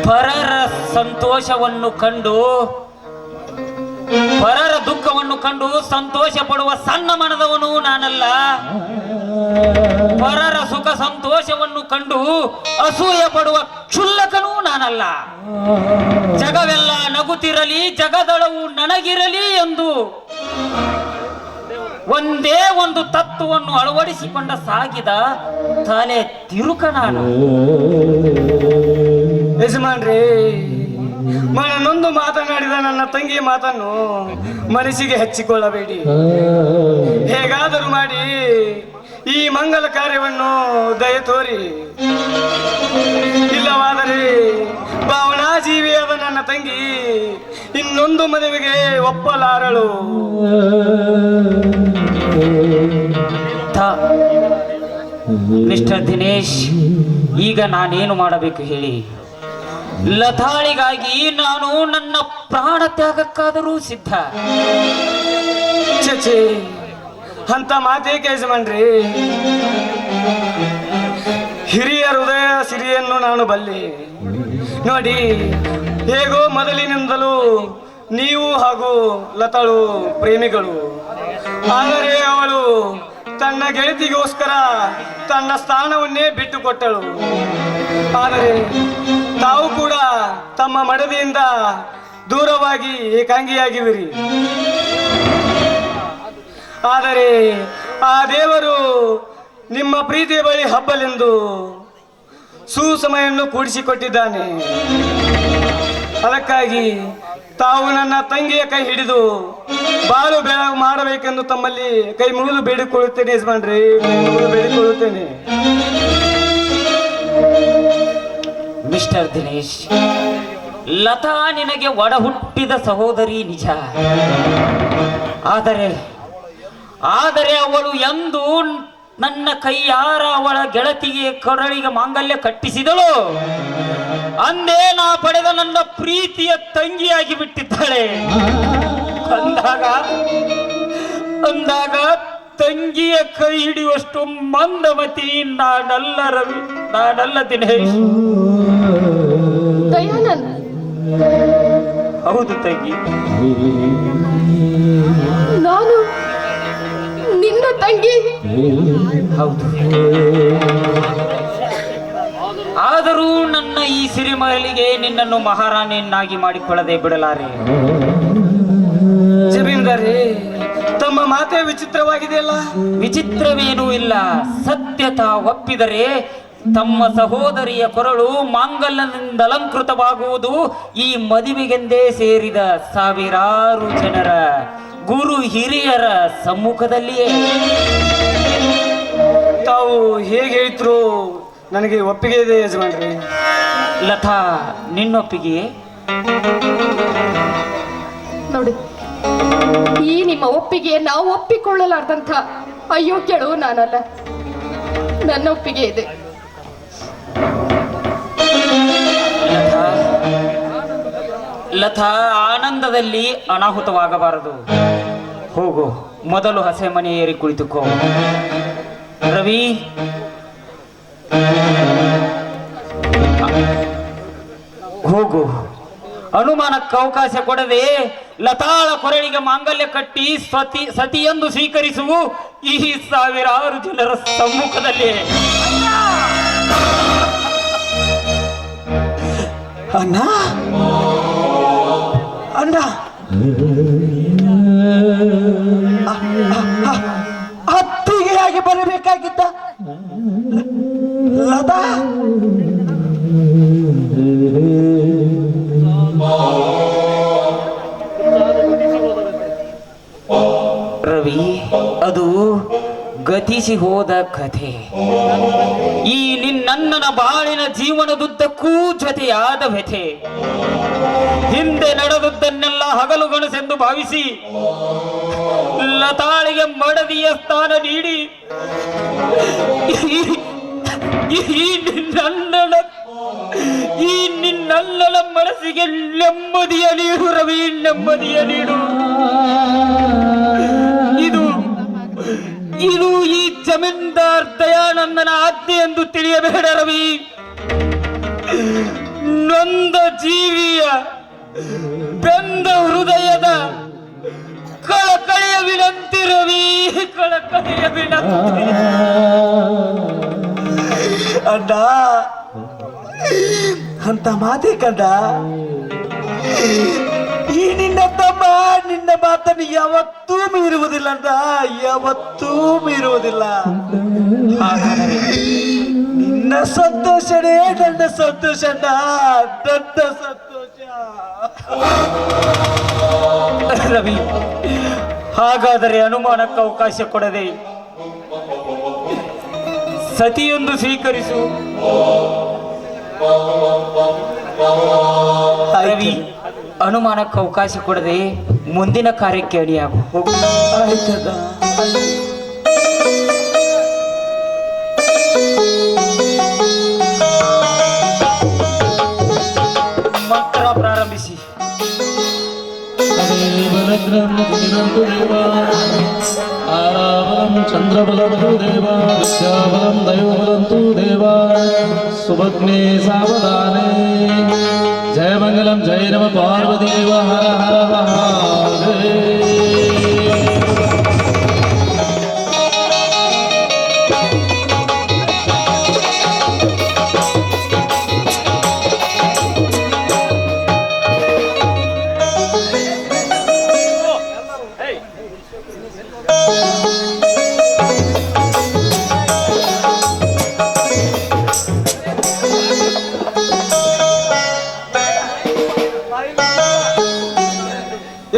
ಪರರ ಸಂತೋಷ ಸಂತೋಷವನ್ನು ಕಂಡು ಪರರ ದುಃಖವನ್ನು ಕಂಡು ಸಂತೋಷ ಪಡುವ ಸಣ್ಣ ಮನದವನು ನಾನಲ್ಲ. ಪರರ ಸುಖ ಸಂತೋಷವನ್ನು ಕಂಡು ಅಸೂಯೆ ಪಡುವ ಕ್ಷುಲ್ಲಕನೂ ನಾನಲ್ಲ. ಜಗವೆಲ್ಲ ನಗುತ್ತಿರಲಿ, ಜಗದಳವು ನನಗಿರಲಿ ಎಂದು ಒಂದೇ ಒಂದು ತತ್ವವನ್ನು ಅಳವಡಿಸಿಕೊಂಡ ಸಾಗಿದ ತಲೆ ತಿರುಕ ನಾನು. ಯಜಮಾನ್ರಿ, ಮನನೊಂದು ಮಾತನಾಡಿದ ನನ್ನ ತಂಗಿ ಮಾತನ್ನು ಮನಸ್ಸಿಗೆ ಹಚ್ಚಿಕೊಳ್ಳಬೇಡಿ. ಹೇಗಾದರೂ ಮಾಡಿ ಈ ಮಂಗಲ ಕಾರ್ಯವನ್ನು ದಯ ತೋರಿ. ಇಲ್ಲವಾದರೆ ಭಾವನಾ ಜೀವಿಯಾದ ನನ್ನ ತಂಗಿ ಇನ್ನೊಂದು ಮದುವೆಗೆ ಒಪ್ಪಲಾರಳು. ಮಿಸ್ಟರ್ ದಿನೇಶ್, ಈಗ ನಾನೇನು ಮಾಡಬೇಕು ಹೇಳಿ? ಲತಾಳಿಗಾಗಿ ನಾನು ನನ್ನ ಪ್ರಾಣ ತ್ಯಾಗಕ್ಕಾದರೂ ಸಿದ್ಧ. ಚಚೆ, ಅಂತ ಮಾತೇಕೆ ಯಜಮಾನ್ರಿ? ಹಿರಿಯ ಹೃದಯ ಸಿರಿಯನ್ನು ನಾನು ಬಲ್ಲೆ. ನೋಡಿ, ಹೇಗೋ ಮೊದಲಿನಿಂದಲೂ ನೀವು ಹಾಗೂ ಲತಾಳು ಪ್ರೇಮಿಗಳು. ಆದರೆ ಅವಳು ತನ್ನ ಗೆಳತಿಗೋಸ್ಕರ ತನ್ನ ಸ್ಥಾನವನ್ನೇ ಬಿಟ್ಟುಕೊಟ್ಟಳು. ಆದರೆ ತಾವು ಕೂಡ ತಮ್ಮ ಮಡದಿಯಿಂದ ದೂರವಾಗಿ ಏಕಾಂಗಿಯಾಗಿವಿರಿ. ಆದರೆ ಆ ದೇವರು ನಿಮ್ಮ ಪ್ರೀತಿಯ ಬಳಿ ಹಬ್ಬಲೆಂದು ಸುಸಮಯನ್ನು ಕೂಡಿಸಿಕೊಟ್ಟಿದ್ದಾನೆ. ಅದಕ್ಕಾಗಿ ತಾವು ನನ್ನ ತಂಗಿಯ ಕೈ ಹಿಡಿದು ಬಾಳು ಬೆಳಗು ಮಾಡಬೇಕೆಂದು ತಮ್ಮಲ್ಲಿ ಕೈ ಮುಗಿದು ಬೇಡಿಕೊಳ್ಳುತ್ತೇನೆ ಯಜಮಾನ್ರಿ, ಕೈ ಮುಗಿದು ಬೇಡಿಕೊಳ್ಳುತ್ತೇನೆ. ಮಿಸ್ಟರ್ ದಿನೇಶ್, ಲತಾ ನಿನಗೆ ಒಡ ಹುಟ್ಟಿದ ಸಹೋದರಿ ನಿಜ. ಆದರೆ ಅವಳು ಎಂದು ನನ್ನ ಕೈಯಾರ ಅವಳ ಗೆಳತಿಗೆ ಕೊರಳಿಗೆ ಮಾಂಗಲ್ಯ ಕಟ್ಟಿಸಿದಳು, ಅಂದೇ ನಾ ಪಡೆದ ನನ್ನ ಪ್ರೀತಿಯ ತಂಗಿಯಾಗಿ ಬಿಟ್ಟಿದ್ದಾಳೆ. ಅಂದಾಗ ತಂಗಿಯ ಕೈ ಹಿಡಿಯುವಷ್ಟು ಮಂದಮತಿ ನಾನಲ್ಲ ರವಿ, ನಾನಲ್ಲ ದಿನೇಶ್. ದಯಾನಂದ್, ಹೌದು ತಂಗಿ, ನಾನು ನಿನ್ನ ತಂಗಿ. ಹೌದು. ಆದರೂ ನನ್ನ ಈ ಸಿರಿಮಗಳಿಗೆ ನಿನ್ನನ್ನು ಮಹಾರಾಣಿಯನ್ನಾಗಿ ಮಾಡಿಕೊಳ್ಳದೆ ಬಿಡಲಾರೆ. ಜಮೀನ್ದಾರಿ, ತಮ್ಮ ಮಾತೇ ವಿಚಿತ್ರವಾಗಿದೆಯಲ್ಲ? ವಿಚಿತ್ರವೇನೂ ಇಲ್ಲ. ಸತ್ಯತಾ ಒಪ್ಪಿದರೆ ತಮ್ಮ ಸಹೋದರಿಯ ಕೊರಳು ಮಾಂಗಲ್ಯದಿಂದ ಅಲಂಕೃತವಾಗುವುದು ಈ ಮದುವೆಗೆಂದೇ ಸೇರಿದ ಸಾವಿರಾರು ಜನರ ಗುರು ಹಿರಿಯರ ಸಮ್ಮುಖದಲ್ಲಿಯೇ. ತಾವು ಹೇಗೆ ಹೇಳ್ತಿರೋ ನನಗೆ ಒಪ್ಪಿಗೆ ಇದೆ ಯಜಮಾನ್ರಿ. ಲತಾ, ನಿನ್ನೊಪ್ಪಿಗೆಯೇ? ನೋಡಿ, ಈ ನಿಮ್ಮ ಒಪ್ಪಿಗೆ ನಾವು ಒಪ್ಪಿಕೊಳ್ಳಲಾರ್ದಂಥ ಅಯೋಗ್ಯಳು ನಾನಲ್ಲ. ನನ್ನ ಒಪ್ಪಿಗೆ ಇದೆ. ಲತಾ, ಆನಂದದಲ್ಲಿ ಅನಾಹುತವಾಗಬಾರದು. ಹೋಗು, ಮೊದಲು ಹಸೆ ಮನೆ ಏರಿ ಕುಳಿತುಕೋ. ರವಿ, ಹೋಗು. ಅನುಮಾನಕ್ಕೆ ಅವಕಾಶ ಕೊಡದೆ ಲತಾಳ ಕೊರಳಿಗೆ ಮಾಂಗಲ್ಯ ಕಟ್ಟಿ ಸತಿಯೆಂದು ಸ್ವೀಕರಿಸು ಈ ಸಾವಿರಾರು ಜನರ ಸಮ್ಮುಖದಲ್ಲಿ. ಅಣ್ಣ, ಅಣ್ಣ, ಅತ್ತಿಗೆಯಾಗಿ ಬರಬೇಕಾಗಿದ್ದ ಲತಾ ರವಿ, ಅದು ಗತಿಸಿ ಹೋದ ಕಥೆ. ಈ ನಿನ್ನಣ್ಣನ ಬಾಳಿನ ಜೀವನದುದ್ದಕ್ಕೂ ಜೊತೆಯಾದ ವ್ಯಥೆ. ಹಿಂದೆ ನಡೆದದ್ದನ್ನೆಲ್ಲ ಹಗಲುಗನಸೆಂದು ಭಾವಿಸಿ ಲತಾಳಿಗೆ ಮಡದಿಯ ಸ್ಥಾನ ನೀಡಿ ಈ ನಿನ್ನಣ್ಣನ ಮನಸ್ಸಿಗೆ ನೆಮ್ಮದಿಯ ನೀಡು ರವಿ, ನೆಮ್ಮದಿಯ ನೀಡು. ಇದು ಈ ಜಮೀನ್ದಾರ್ ದಯಾನಂದನ ಆಜ್ಞೆ ಎಂದು ತಿಳಿಯಬೇಡ ರವಿ. ನೊಂದ ಜೀವಿಯ ಬೆಂದ ಹೃದಯದ ಕಳಕಳಿಯ ವಿನಂತಿ ರವಿ, ಕಳಕಳಿಯ ವಿನಂತಿ. ಅಣ್ಣ ಅಂತ ಮಾತೇ ಕಂಡ. ಈ ನಿನ್ನ ತಮ್ಮ ನಿನ್ನ ಮಾತನ್ನು ಯಾವತ್ತೂ ಮೀರುವುದಿಲ್ಲ ಅಣ್ಣ, ಯಾವತ್ತೂ ಮೀರುವುದಿಲ್ಲ. ನಿನ್ನ ಸಂತೋಷನೇ ನನ್ನ ಸಂತೋಷ ಅಣ್ಣ, ನನ್ನ ಸಂತೋಷ. ರವಿ, ಹಾಗಾದರೆ ಅನುಮಾನಕ್ಕೆ ಅವಕಾಶ ಕೊಡದೆ ಸತಿಯೊಂದು ಸ್ವೀಕರಿಸು. ರವಿ, ಅನುಮಾನಕ್ಕೆ ಅವಕಾಶ ಕೊಡದೆ ಮುಂದಿನ ಕಾರ್ಯಕ್ಕೆ ಅಡಿಯಾಗು. ಆಯ್ತದ. ಮಂತ್ರ ಪ್ರಾರಂಭಿಸಿ. ಆರಾವರಂ ಚಂದ್ರಬಲಂ ದೇವ ವಿದ್ಯಾಬಲಂ ದೈವಬಲಂತು ದೇವ ಸುಭಗ್ನೇ ಸಾವಧಾನೆ. ಜಯ ಮಂಗಲಂ ಜಯ ನಮ ಪಾರ್ವದೇವ ಹರ ಹರ ಮಹಾದೇವ.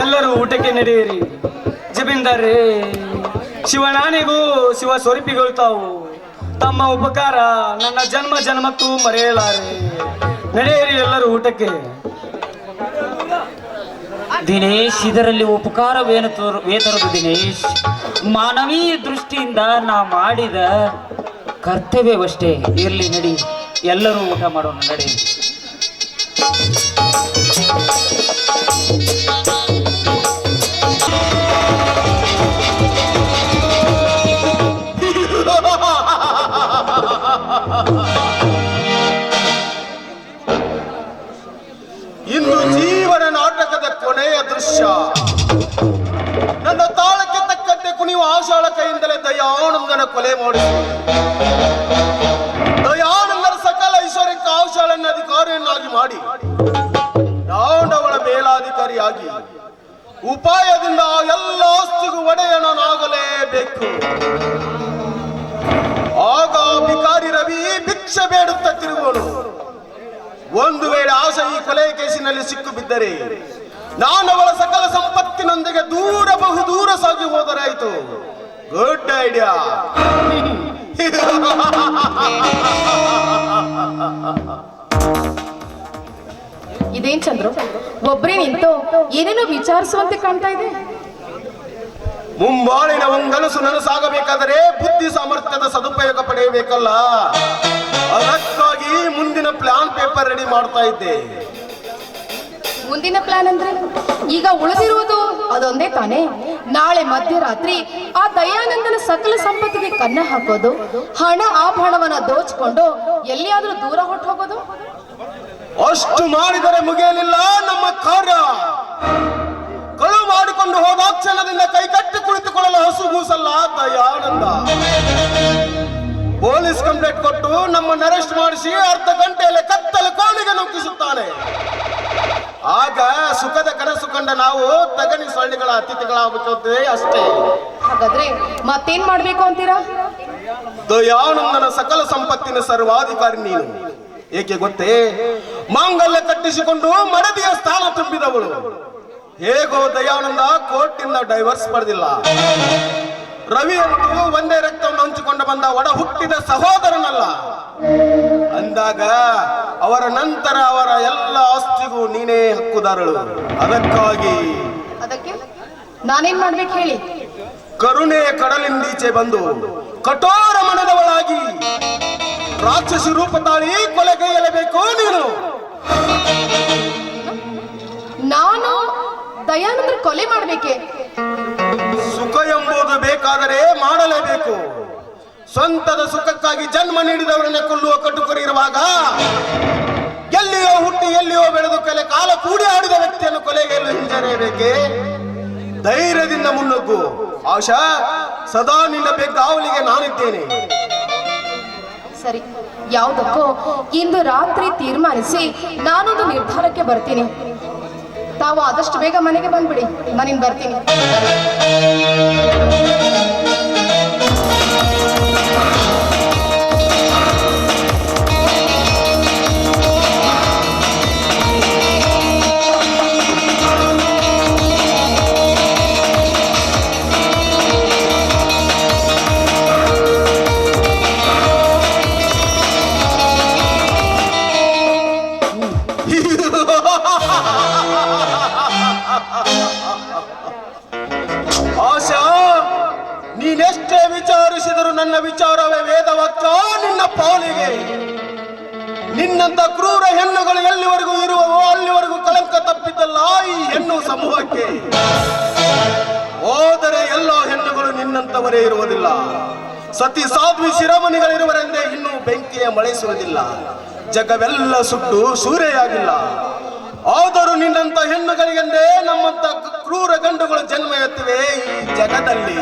ಎಲ್ಲರೂ ಊಟಕ್ಕೆ ನಡೆಯಿರಿ. ಜಮೀನ್ದಾರೇ, ಶಿವನಾನಿಗೂ ಶಿವ ಸ್ವರೂಪಿಗಳು ತಾವು. ತಮ್ಮ ಉಪಕಾರ ನನ್ನ ಜನ್ಮ ಜನ್ಮಕ್ಕೂ ಮರೆಯಲಾರೆ. ನಡೆಯಿರಿ ಎಲ್ಲರೂ ಊಟಕ್ಕೆ. ದಿನೇಶ್, ಇದರಲ್ಲಿ ಉಪಕಾರವೇತರದು ದಿನೇಶ್. ಮಾನವೀಯ ದೃಷ್ಟಿಯಿಂದ ನಾ ಮಾಡಿದ ಕರ್ತವ್ಯವಷ್ಟೇ. ಇರ್ಲಿ, ನಡಿ, ಎಲ್ಲರೂ ಊಟ ಮಾಡೋಣ, ನಡಿ. ಇಂದು ಜೀವನ ನಾಟಕದ ಕೊನೆಯ ದೃಶ್ಯ. ನನ್ನ ತಾಳಕ್ಕೆ ತಕ್ಕಂತೆ ಕುಣಿಯುವ ಆಶಾಳ ಕೈಯಿಂದಲೇ ದಯಾನಂದನ ಕೊಲೆ ಮಾಡಿಸಿ ದಯಾನಂದನ ಸಕಲ ಐಶ್ವರ್ಯಕ್ಕೆ ಆಶಾಳನ್ನ ಅಧಿಕಾರಿಯನ್ನಾಗಿ ಮಾಡಿ ನಾನವಳ ಮೇಲಾಧಿಕಾರಿಯಾಗಿ ಉಪಾಯದಿಂದ ಎಲ್ಲ ಆಸ್ತಿಗೂ ಒಡೆಯನಾಗಲೇಬೇಕು. ಆಗ ಭಿಕಾರಿ ರವಿ ಭಿಕ್ಷೆ ಬೇಡುತ್ತಾ ತಿರುಗುವನು. ಒಂದು ವೇಳೆ ಆಶಾ ಈ ಕೊಲೆ ಕೇಸಿನಲ್ಲಿ ಸಿಕ್ಕು ಬಿದ್ದರೆ ನಾನು ಅವಳ ಸಕಲ ಸಂಪತ್ತಿನೊಂದಿಗೆ ಬಹುದೂರ ಸಾಗಿ ಹೋದರಾಯಿತು. Good idea. ಇದೇನ್ ಚಂದ್ರು, ಒಬ್ಬರೇ ನಿಂತು ಏನೇನೋ ವಿಚಾರಿಸುವಂತೆ ಕಾಣ್ತಾ ಇದೆ. ಮುಂಬಾಳಿನ ಒಂದನಸು ನನಸಾಗಬೇಕಾದರೆ ಬುದ್ಧಿ ಸಾಮರ್ಥ್ಯದ ಸದುಪಯೋಗ ಪಡೆಯಬೇಕಲ್ಲ. ಅದಕ್ಕಾಗಿ ಮುಂದಿನ ಪ್ಲಾನ್ ಪೇಪರ್ ರೆಡಿ ಮಾಡ್ತಾ ಇದ್ದೆ. ಮುಂದಿನ ಪ್ಲಾನ್ ಅಂದ್ರೆ ಈಗ ಉಳಿದಿರುವುದು ಅದೊಂದೇ ತಾನೇ. ನಾಳೆ ಮಧ್ಯರಾತ್ರಿ ಆ ದಯಾನಂದನ ಸಕಲ ಸಂಪತ್ತಿಗೆ ಕನ್ನ ಹಾಕೋದು, ಹಣ ಆಭರಣವನ್ನ ದೋಚ್ಕೊಂಡು ಎಲ್ಲಿಯಾದ್ರೂ ದೂರ ಹೊಟ್ಟು ಹೋಗೋದು. ಅಷ್ಟು ಮಾಡಿದರೆ ಮುಗಿಯಲಿಲ್ಲ ನಮ್ಮ ಕಾರ್ಯ. ಕಳು ಮಾಡಿಕೊಂಡು ಹೋದ ಕ್ಷಣದಿಂದ ಕೈ ಕಟ್ಟಿ ಕುಳಿತುಕೊಳ್ಳಲು ಹಸುಗೂಸಲ್ಲ ದಯಾನಂದ. ಪೊಲೀಸ್ ಕಂಪ್ಲೇಂಟ್ ಕೊಟ್ಟು ನಮ್ಮನ್ನು ಅರೆಸ್ಟ್ ಮಾಡಿಸಿ ಅರ್ಧ ಗಂಟೆಯಲ್ಲಿ ಕತ್ತಲು ಕೋಣೆಗೆ ನುಗ್ಗಿಸುತ್ತಾನೆ. ಆಗ ಸುಖದ ಕನಸು ಕಂಡ ನಾವು ತಗಣಿ ಸೊಳ್ಳೆಗಳ ಅತಿಥಿಗಳಾಗುತ್ತೇವೆ ಅಷ್ಟೇ. ಹಾಗಾದ್ರೆ ಮತ್ತೇನ್ ಮಾಡ್ಬೇಕು ಅಂತೀರಾ? ದಯಾನಂದನ ಸಕಲ ಸಂಪತ್ತಿನ ಸರ್ವಾಧಿಕಾರಿ ನೀನು. ಏಕೆ ಗೊತ್ತೇ? ಮಾಂಗಲ್ಯ ಕಟ್ಟಿಸಿಕೊಂಡು ಮಡದಿಯ ಸ್ಥಾನ ತುಂಬಿದವಳು. ಹೇಗೋ ದಯಾನಂದ ಕೋರ್ಟಿಂದ ಡೈವರ್ಸ್ ಪಡೆದಿಲ್ಲ. ರವಿ ಅಂತೂ ಒಂದೇ ರಕ್ತವನ್ನು ಹಂಚಿಕೊಂಡು ಬಂದ ಒಡ ಹುಟ್ಟಿದ ಸಹೋದರನಲ್ಲ. ಅಂದಾಗ ಅವರ ನಂತರ ಅವರ ಎಲ್ಲ ಆಸ್ತಿಗೂ ನೀನೇ ಹಕ್ಕುದಾರಳು. ಅದಕ್ಕೆ ನಾನೇನ್ ಮಾಡ್ಬೇಕು ಹೇಳಿ? ಕರುಣೆಯ ಕಡಲಿಂದೀಚೆ ಬಂದು ಕಠೋರ ಮನದವಳಾಗಿ ರಾಕ್ಷಸಿ ರೂಪ ತಾಳಿ ಕೊಲೆಗೈಯಲೇಬೇಕು ನೀನು. ನಾನು ದಯಾನಂದ್ರ ಕೊಲೆ ಮಾಡ್ಬೇಕೆ? ಸುಖ ಎಂಬುದು ಬೇಕಾದರೆ ಮಾಡಲೇಬೇಕು. ಸ್ವಂತದ ಸುಖಕ್ಕಾಗಿ ಜನ್ಮ ನೀಡಿದವರನ್ನ ಕೊಲ್ಲುವ ಕಟ್ಟುಕರಿ ಇರುವಾಗ ಎಲ್ಲಿಯೋ ಹುಟ್ಟಿ ಎಲ್ಲಿಯೋ ಬೆಳೆದು ಕಾಲ ಕೂಡಿ ಆಡಿದ ವ್ಯಕ್ತಿಯನ್ನು ಕೊಲೆಗೈಲು ಹಿಂಜರಿಯಬೇಕೆ? ಧೈರ್ಯದಿಂದ ಮುನ್ನುಗ್ಗು ಆಶಾ. ಸದಾ ನಿನ್ನ ಬೆಂಗಾವಲಿಗೆ ನಾನಿದ್ದೇನೆ. ಸರಿ, ಯಾವುದಕ್ಕೋ ಇಂದು ರಾತ್ರಿ ತೀರ್ಮಾನಿಸಿ ನಾನೊಂದು ನಿರ್ಧಾರಕ್ಕೆ ಬರ್ತೀನಿ. ತಾವು ಆದಷ್ಟು ಬೇಗ ಮನೆಗೆ ಬಂದ್ಬಿಡಿ, ನಾನಿನ್ ಬರ್ತೀನಿ. ಆಶಾ, ನೀನೆಷ್ಟೇ ವಿಚಾರಿಸಿದರೂ ನನ್ನ ವಿಚಾರವೇ ವೇದವಾಕ್ಯ ನಿನ್ನ ಪಾಲಿಗೆ. ನಿನ್ನಂತ ಕ್ರೂರ ಹೆಣ್ಣುಗಳು ಎಲ್ಲಿವರೆಗೂ ಇರುವವೋ ಅಲ್ಲಿವರೆಗೂ ಕಳಂಕ ತಪ್ಪಿದ್ದಲ್ಲ ಈ ಹೆಣ್ಣು ಸಮೂಹಕ್ಕೆ. ಹೋದರೆ ಎಲ್ಲ ಹೆಣ್ಣುಗಳು ನಿನ್ನಂತವರೇ ಇರುವುದಿಲ್ಲ. ಸತಿ ಸಾಧ್ವಿ ಶಿರೋಮಣಿಗಳಿರುವರೆಂದೇ ಇನ್ನೂ ಬೆಂಕಿಯ ಮಳೆ ಸುರಿದಿಲ್ಲ. ಜಗವೆಲ್ಲ ಸುಟ್ಟು ಸೂರೆಯಾಗಿಲ್ಲ. ಆದರೂ ನಿನ್ನಂತ ಹೆಣ್ಣುಗಳಿಗೆಂದೇ ನಮ್ಮಂತ ಕ್ರೂರ ಗಂಡುಗಳು ಜನ್ಮ ಎತ್ತಿವೆ ಈ ಜಗದಲ್ಲಿ.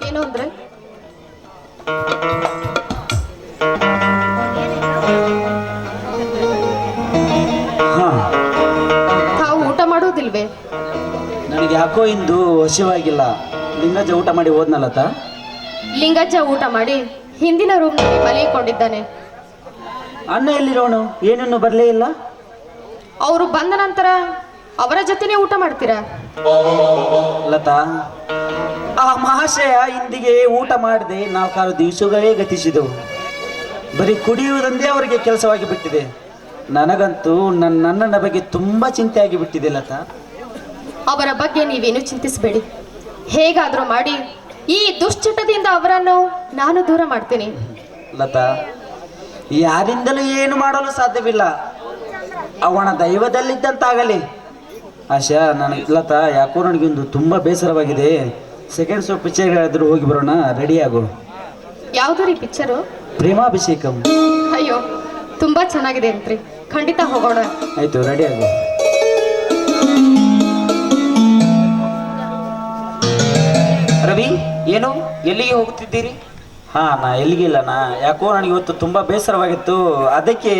ಏನು ಅಂದ್ರೆ ತಾವು ಊಟ ಮಾಡೋದಿಲ್ವೇ? ನನಗೆ ಯಾಕೋ ಇಂದು ಹಸಿವಾಗಿಲ್ಲ. ಲಿಂಗಜ್ಜ ಊಟ ಮಾಡಿ ಹೋದ್ನಲ್ಲತ. ಲಿಂಗಜ್ಜ ಊಟ ಮಾಡಿ ಹಿಂದಿನ ರೂಮ್ನಲ್ಲಿ ಮಲಗಿಕೊಂಡಿದ್ದಾನೆ. ಅಣ್ಣ ಎಲ್ಲಿರೋನು? ಏನನ್ನು ಬರಲೇ ಇಲ್ಲ. ಅವರು ಬಂದ ನಂತರ ಅವರ ಜೊತೆನೇ ಊಟ ಮಾಡ್ತೀರಾ? ಲತಾ, ಆ ಮಹಾಶಯ ಇಂದಿಗೆ ಊಟ ಮಾಡದೆ 4-6 ದಿವಸಗಳೇ ಗತಿಸಿದವು. ಬರೀ ಕುಡಿಯುವುದೊಂದೇ ಅವರಿಗೆ ಕೆಲಸವಾಗಿ ಬಿಟ್ಟಿದೆ. ನನಗಂತೂ ನನ್ನ ಅಣ್ಣನ ಬಗ್ಗೆ ತುಂಬಾ ಚಿಂತೆ ಆಗಿ ಬಿಟ್ಟಿದೆ ಲತಾ. ಅವರ ಬಗ್ಗೆ ನೀವೇನು ಚಿಂತಿಸಬೇಡಿ. ಹೇಗಾದರೂ ಮಾಡಿ ಈ ದುಶ್ಚಟದಿಂದ ಅವರನ್ನು ನಾನು ದೂರ ಮಾಡ್ತೀನಿ. ಲತಾ, ಯಾರಿಂದಲೂ ಏನು ಮಾಡಲು ಸಾಧ್ಯವಿಲ್ಲ. ಅವನ ದೈವದಲ್ಲಿದ್ದಂತಾಗಲಿ. ಆಶಾ, ನನಗೆ ಲತಾ ಯಾಕೋ ನನಗೊಂದು ತುಂಬ ಬೇಸರವಾಗಿದೆ. ಸೆಕೆಂಡ್ ಶೋ ಪಿಕ್ಚರ್ಗಳಾದರೂ ಹೋಗಿ ಬರೋಣ. ರೆಡಿ ಆಗು. ಯಾವುದು ರೀ ಪಿಕ್ಚರು? ಪ್ರೇಮಾಭಿಷೇಕಂ. ಅಯ್ಯೋ, ತುಂಬಾ ಚೆನ್ನಾಗಿದೆ ಅಂತ್ರಿ. ಖಂಡಿತ ಹೋಗೋಣ. ಆಯ್ತು, ರೆಡಿ ಆಗು. ರವಿ, ಏನು ಎಲ್ಲಿಗೆ ಹೋಗುತ್ತಿದ್ದೀರಿ? ಹಾ, ನಾ ಎಲ್ಲಿಗಿಲ್ಲ. ಯಾಕೋ ನನಗೆ ಇವತ್ತು ತುಂಬ ಬೇಸರವಾಗಿತ್ತು. ಅದಕ್ಕೆ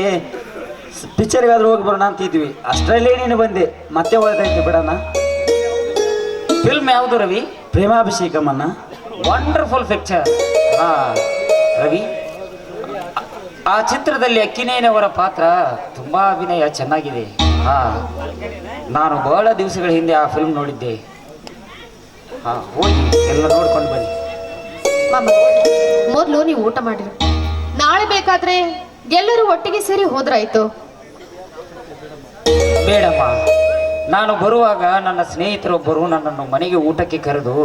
ಪಿಕ್ಚರ್ಗಾದ್ರೂ ಹೋಗಿ ಬರೋಣ ಅಂತಿದ್ವಿ. ಅಷ್ಟರಲ್ಲೇ ನೀನು ಬಂದೆ. ಮತ್ತೆ ಹೋದಾಯ್ತು, ಬಿಡೋಣ. ಫಿಲ್ಮ್ ಯಾವುದು ರವಿ? ಪ್ರೇಮಾಭಿಷೇಕಂ ಅನ್ನ. Wonderful picture. ಹಾ ರವಿ, ಆ ಚಿತ್ರದಲ್ಲಿ ಅಕ್ಕಿನೇನವರ ಪಾತ್ರ ತುಂಬಾ ಅಭಿನಯ ಚೆನ್ನಾಗಿದೆ. ಹಾ, ನಾನು ಬಹಳ ದಿವಸಗಳ ಹಿಂದೆ ಆ ಫಿಲ್ಮ್ ನೋಡಿದ್ದೆ. ಹಾ, ಹೋಗಿ ಎಲ್ಲ ನೋಡ್ಕೊಂಡು ಬನ್ನಿ. ಮಾಮ, ಮೊದಲು ನೀವು ಊಟ ಮಾಡಿರಿ. ನಾಳೆ ಬೇಕಾದ್ರೆ ಎಲ್ಲರೂ ಒಟ್ಟಿಗೆ ಸೇರಿ ಹೋದ್ರಾಯ್ತು. ಬೇಡಮ್ಮ, ನಾನು ಬರುವಾಗ ನನ್ನ ಸ್ನೇಹಿತರೊಬ್ಬರು ನನ್ನನ್ನು ಮನೆಗೆ ಊಟಕ್ಕೆ ಕರೆದು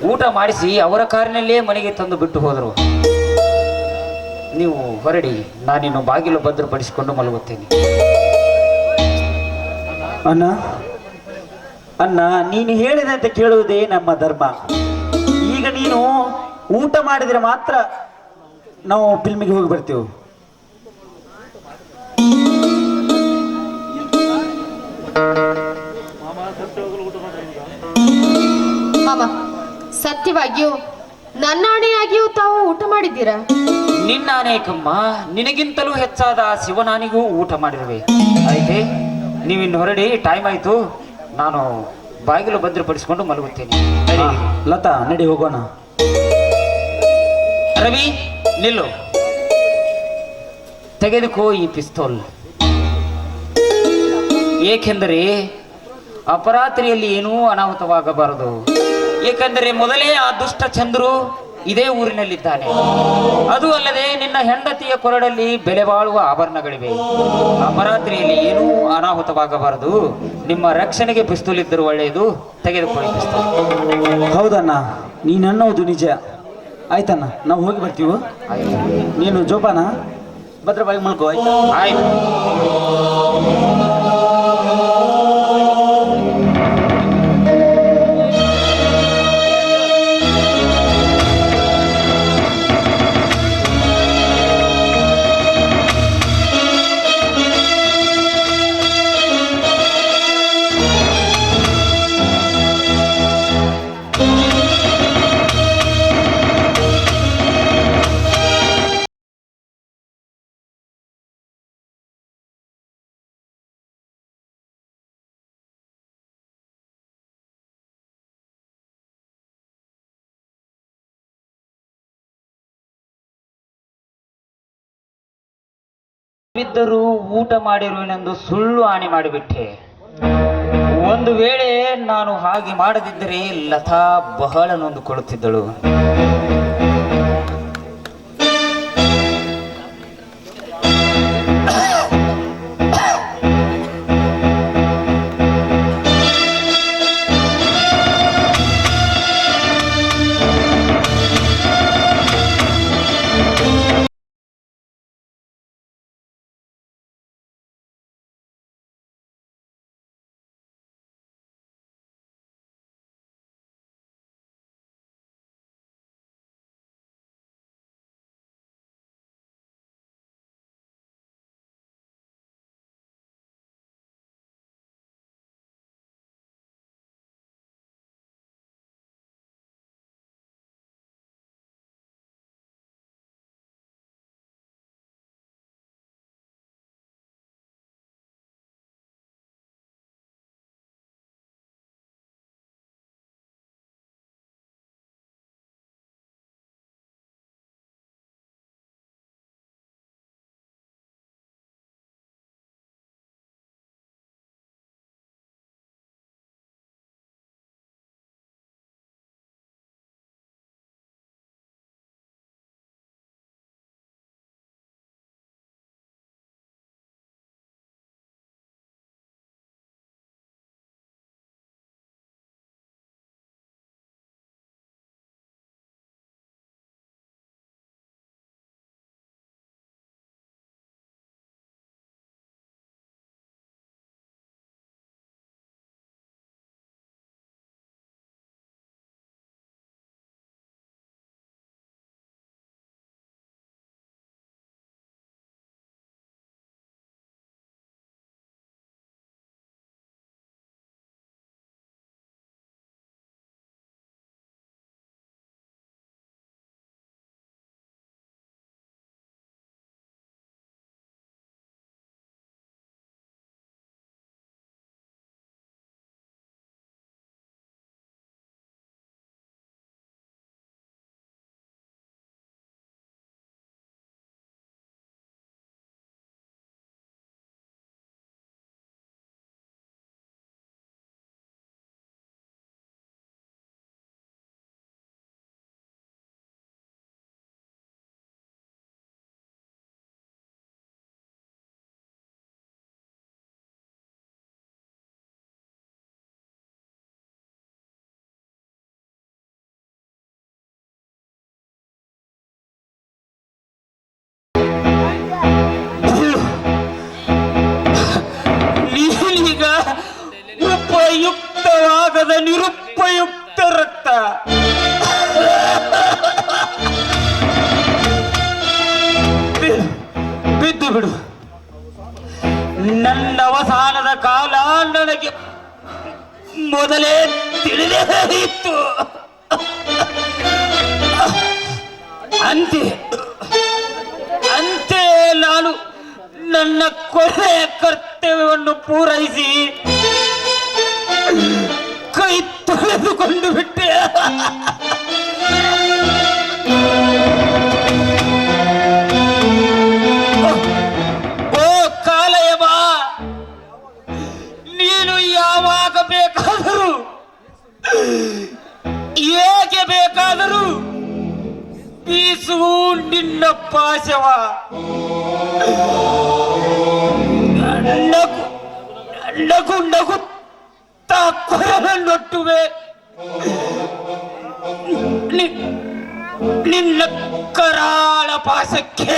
ಊಟ ಮಾಡಿಸಿ ಅವರ ಕಾರಿನಲ್ಲೇ ಮನೆಗೆ ತಂದು ಬಿಟ್ಟು ಹೋದರು. ನೀವು ಹೊರಡಿ, ನಾನಿನ್ನು ಬಾಗಿಲು ಭದ್ರಪಡಿಸಿಕೊಂಡು ಮಲಗುತ್ತೇನೆ. ಅಣ್ಣ, ಅಣ್ಣ, ನೀನು ಹೇಳಿದಂತೆ ಕೇಳುವುದೇ ನಮ್ಮ ಧರ್ಮ. ಈಗ ನೀನು ಊಟ ಮಾಡಿದರೆ ಮಾತ್ರ ನಾವು ಫಿಲ್ಮಿಗೆ ಹೋಗಿ ಬರ್ತೀವಿ. ಮಾಮ, ಸತ್ಯವಾಗಿಯೂ ನನ್ನಾಣೆಯಾಗಿಯೂ ತಾವು ಊಟ ಮಾಡಿದ್ದೀರಾ? ನಿನ್ನಾನೇಕಮ್ಮ, ನಿನಗಿಂತಲೂ ಹೆಚ್ಚಾದ ಆ ಶಿವನಾನಿಗೂ ಊಟ ಮಾಡಿರುವೆ. ಆಯ್ತೆ, ನೀವಿನ್ನು ಹೊರಡಿ, ಟೈಮ್ ಆಯ್ತು. ನಾನು ಬಾಗಿಲು ಭದ್ರಪಡಿಸಿಕೊಂಡು ಮಲಗುತ್ತೇನೆ. ಲತಾ, ನಡಿ ಹೋಗೋಣ. ರವಿ, ನಿಲ್ಲು. ತೆಗೆದುಕೋ ಈ ಪಿಸ್ತೂಲ್. ಏಕೆಂದರೆ ಅಪರಾತ್ರಿಯಲ್ಲಿ ಏನೂ ಅನಾಹುತವಾಗಬಾರದು. ಏಕೆಂದರೆ ಮೊದಲೇ ಆ ದುಷ್ಟ ಚಂದ್ರು ಇದೇ ಊರಿನಲ್ಲಿದ್ದಾನೆ. ಅದು ಅಲ್ಲದೆ ನಿನ್ನ ಹೆಂಡತಿಯ ಕೊರಡಲ್ಲಿ ಬೆಲೆ ಬಾಳುವ ಆಭರಣಗಳಿವೆ. ಅಪರಾತ್ರಿಯಲ್ಲಿ ಏನೂ ಅನಾಹುತವಾಗಬಾರದು. ನಿಮ್ಮ ರಕ್ಷಣೆಗೆ ಪಿಸ್ತೂಲ್ ಇದ್ದರೂ ಒಳ್ಳೆಯದು. ತೆಗೆದುಕೊಳ್ಳಿ ಪಿಸ್ತೂಲ್. ಹೌದಣ್ಣ, ನೀನನ್ನೋದು ನಿಜ. ಆಯ್ತಣ್ಣ, ನಾವು ಹೋಗಿ ಬರ್ತೀವಿ. ನೀನು ಜೋಪಾನ ಭದ್ರವಾಗಿ ಮಲ್ಕೋ. ಆಯ್ತು. ಬಿದ್ದರೂ ಊಟ ಮಾಡಿರುವೆನೆಂದು ಸುಳ್ಳು ಆಣೆ ಮಾಡಿಬಿಟ್ಟೆ. ಒಂದು ವೇಳೆ ನಾನು ಹಾಗೆ ಮಾಡದಿದ್ದರೆ ಲತಾ ಬಹಳ ನೊಂದುಕೊಳ್ಳುತ್ತಿದ್ದಳು. ಉಪಯುಕ್ತವಾಗದ ನಿರುಪಯುಕ್ತ ರಕ್ತ. ಬಿದ್ದು ಬಿಡು. ನನ್ನ ಅವಸಾನದ ಕಾಲ ನನಗೆ ಮೊದಲೇ ತಿಳಿದೇ ಇತ್ತು. ಅಂತೆ ನಾನು ನನ್ನ ಕೊನೆಯ ಕರ್ತವ್ಯವನ್ನು ಪೂರೈಸಿ ಕೈ ತೊಳೆದುಕೊಂಡು ಬಿಟ್ಟೆ. ಪ್ರಾಣಕ್ಕೆ ಬೇಕಾದರೂ ಬೀಸು ನಿನ್ನ ಪಾಶವ. ನಗು ನಗುತ್ತಾ ಕೊರನೊಟ್ಟುವೆ ನಿನ್ನ ಕರಾಳ ಪಾಶಕ್ಕೆ.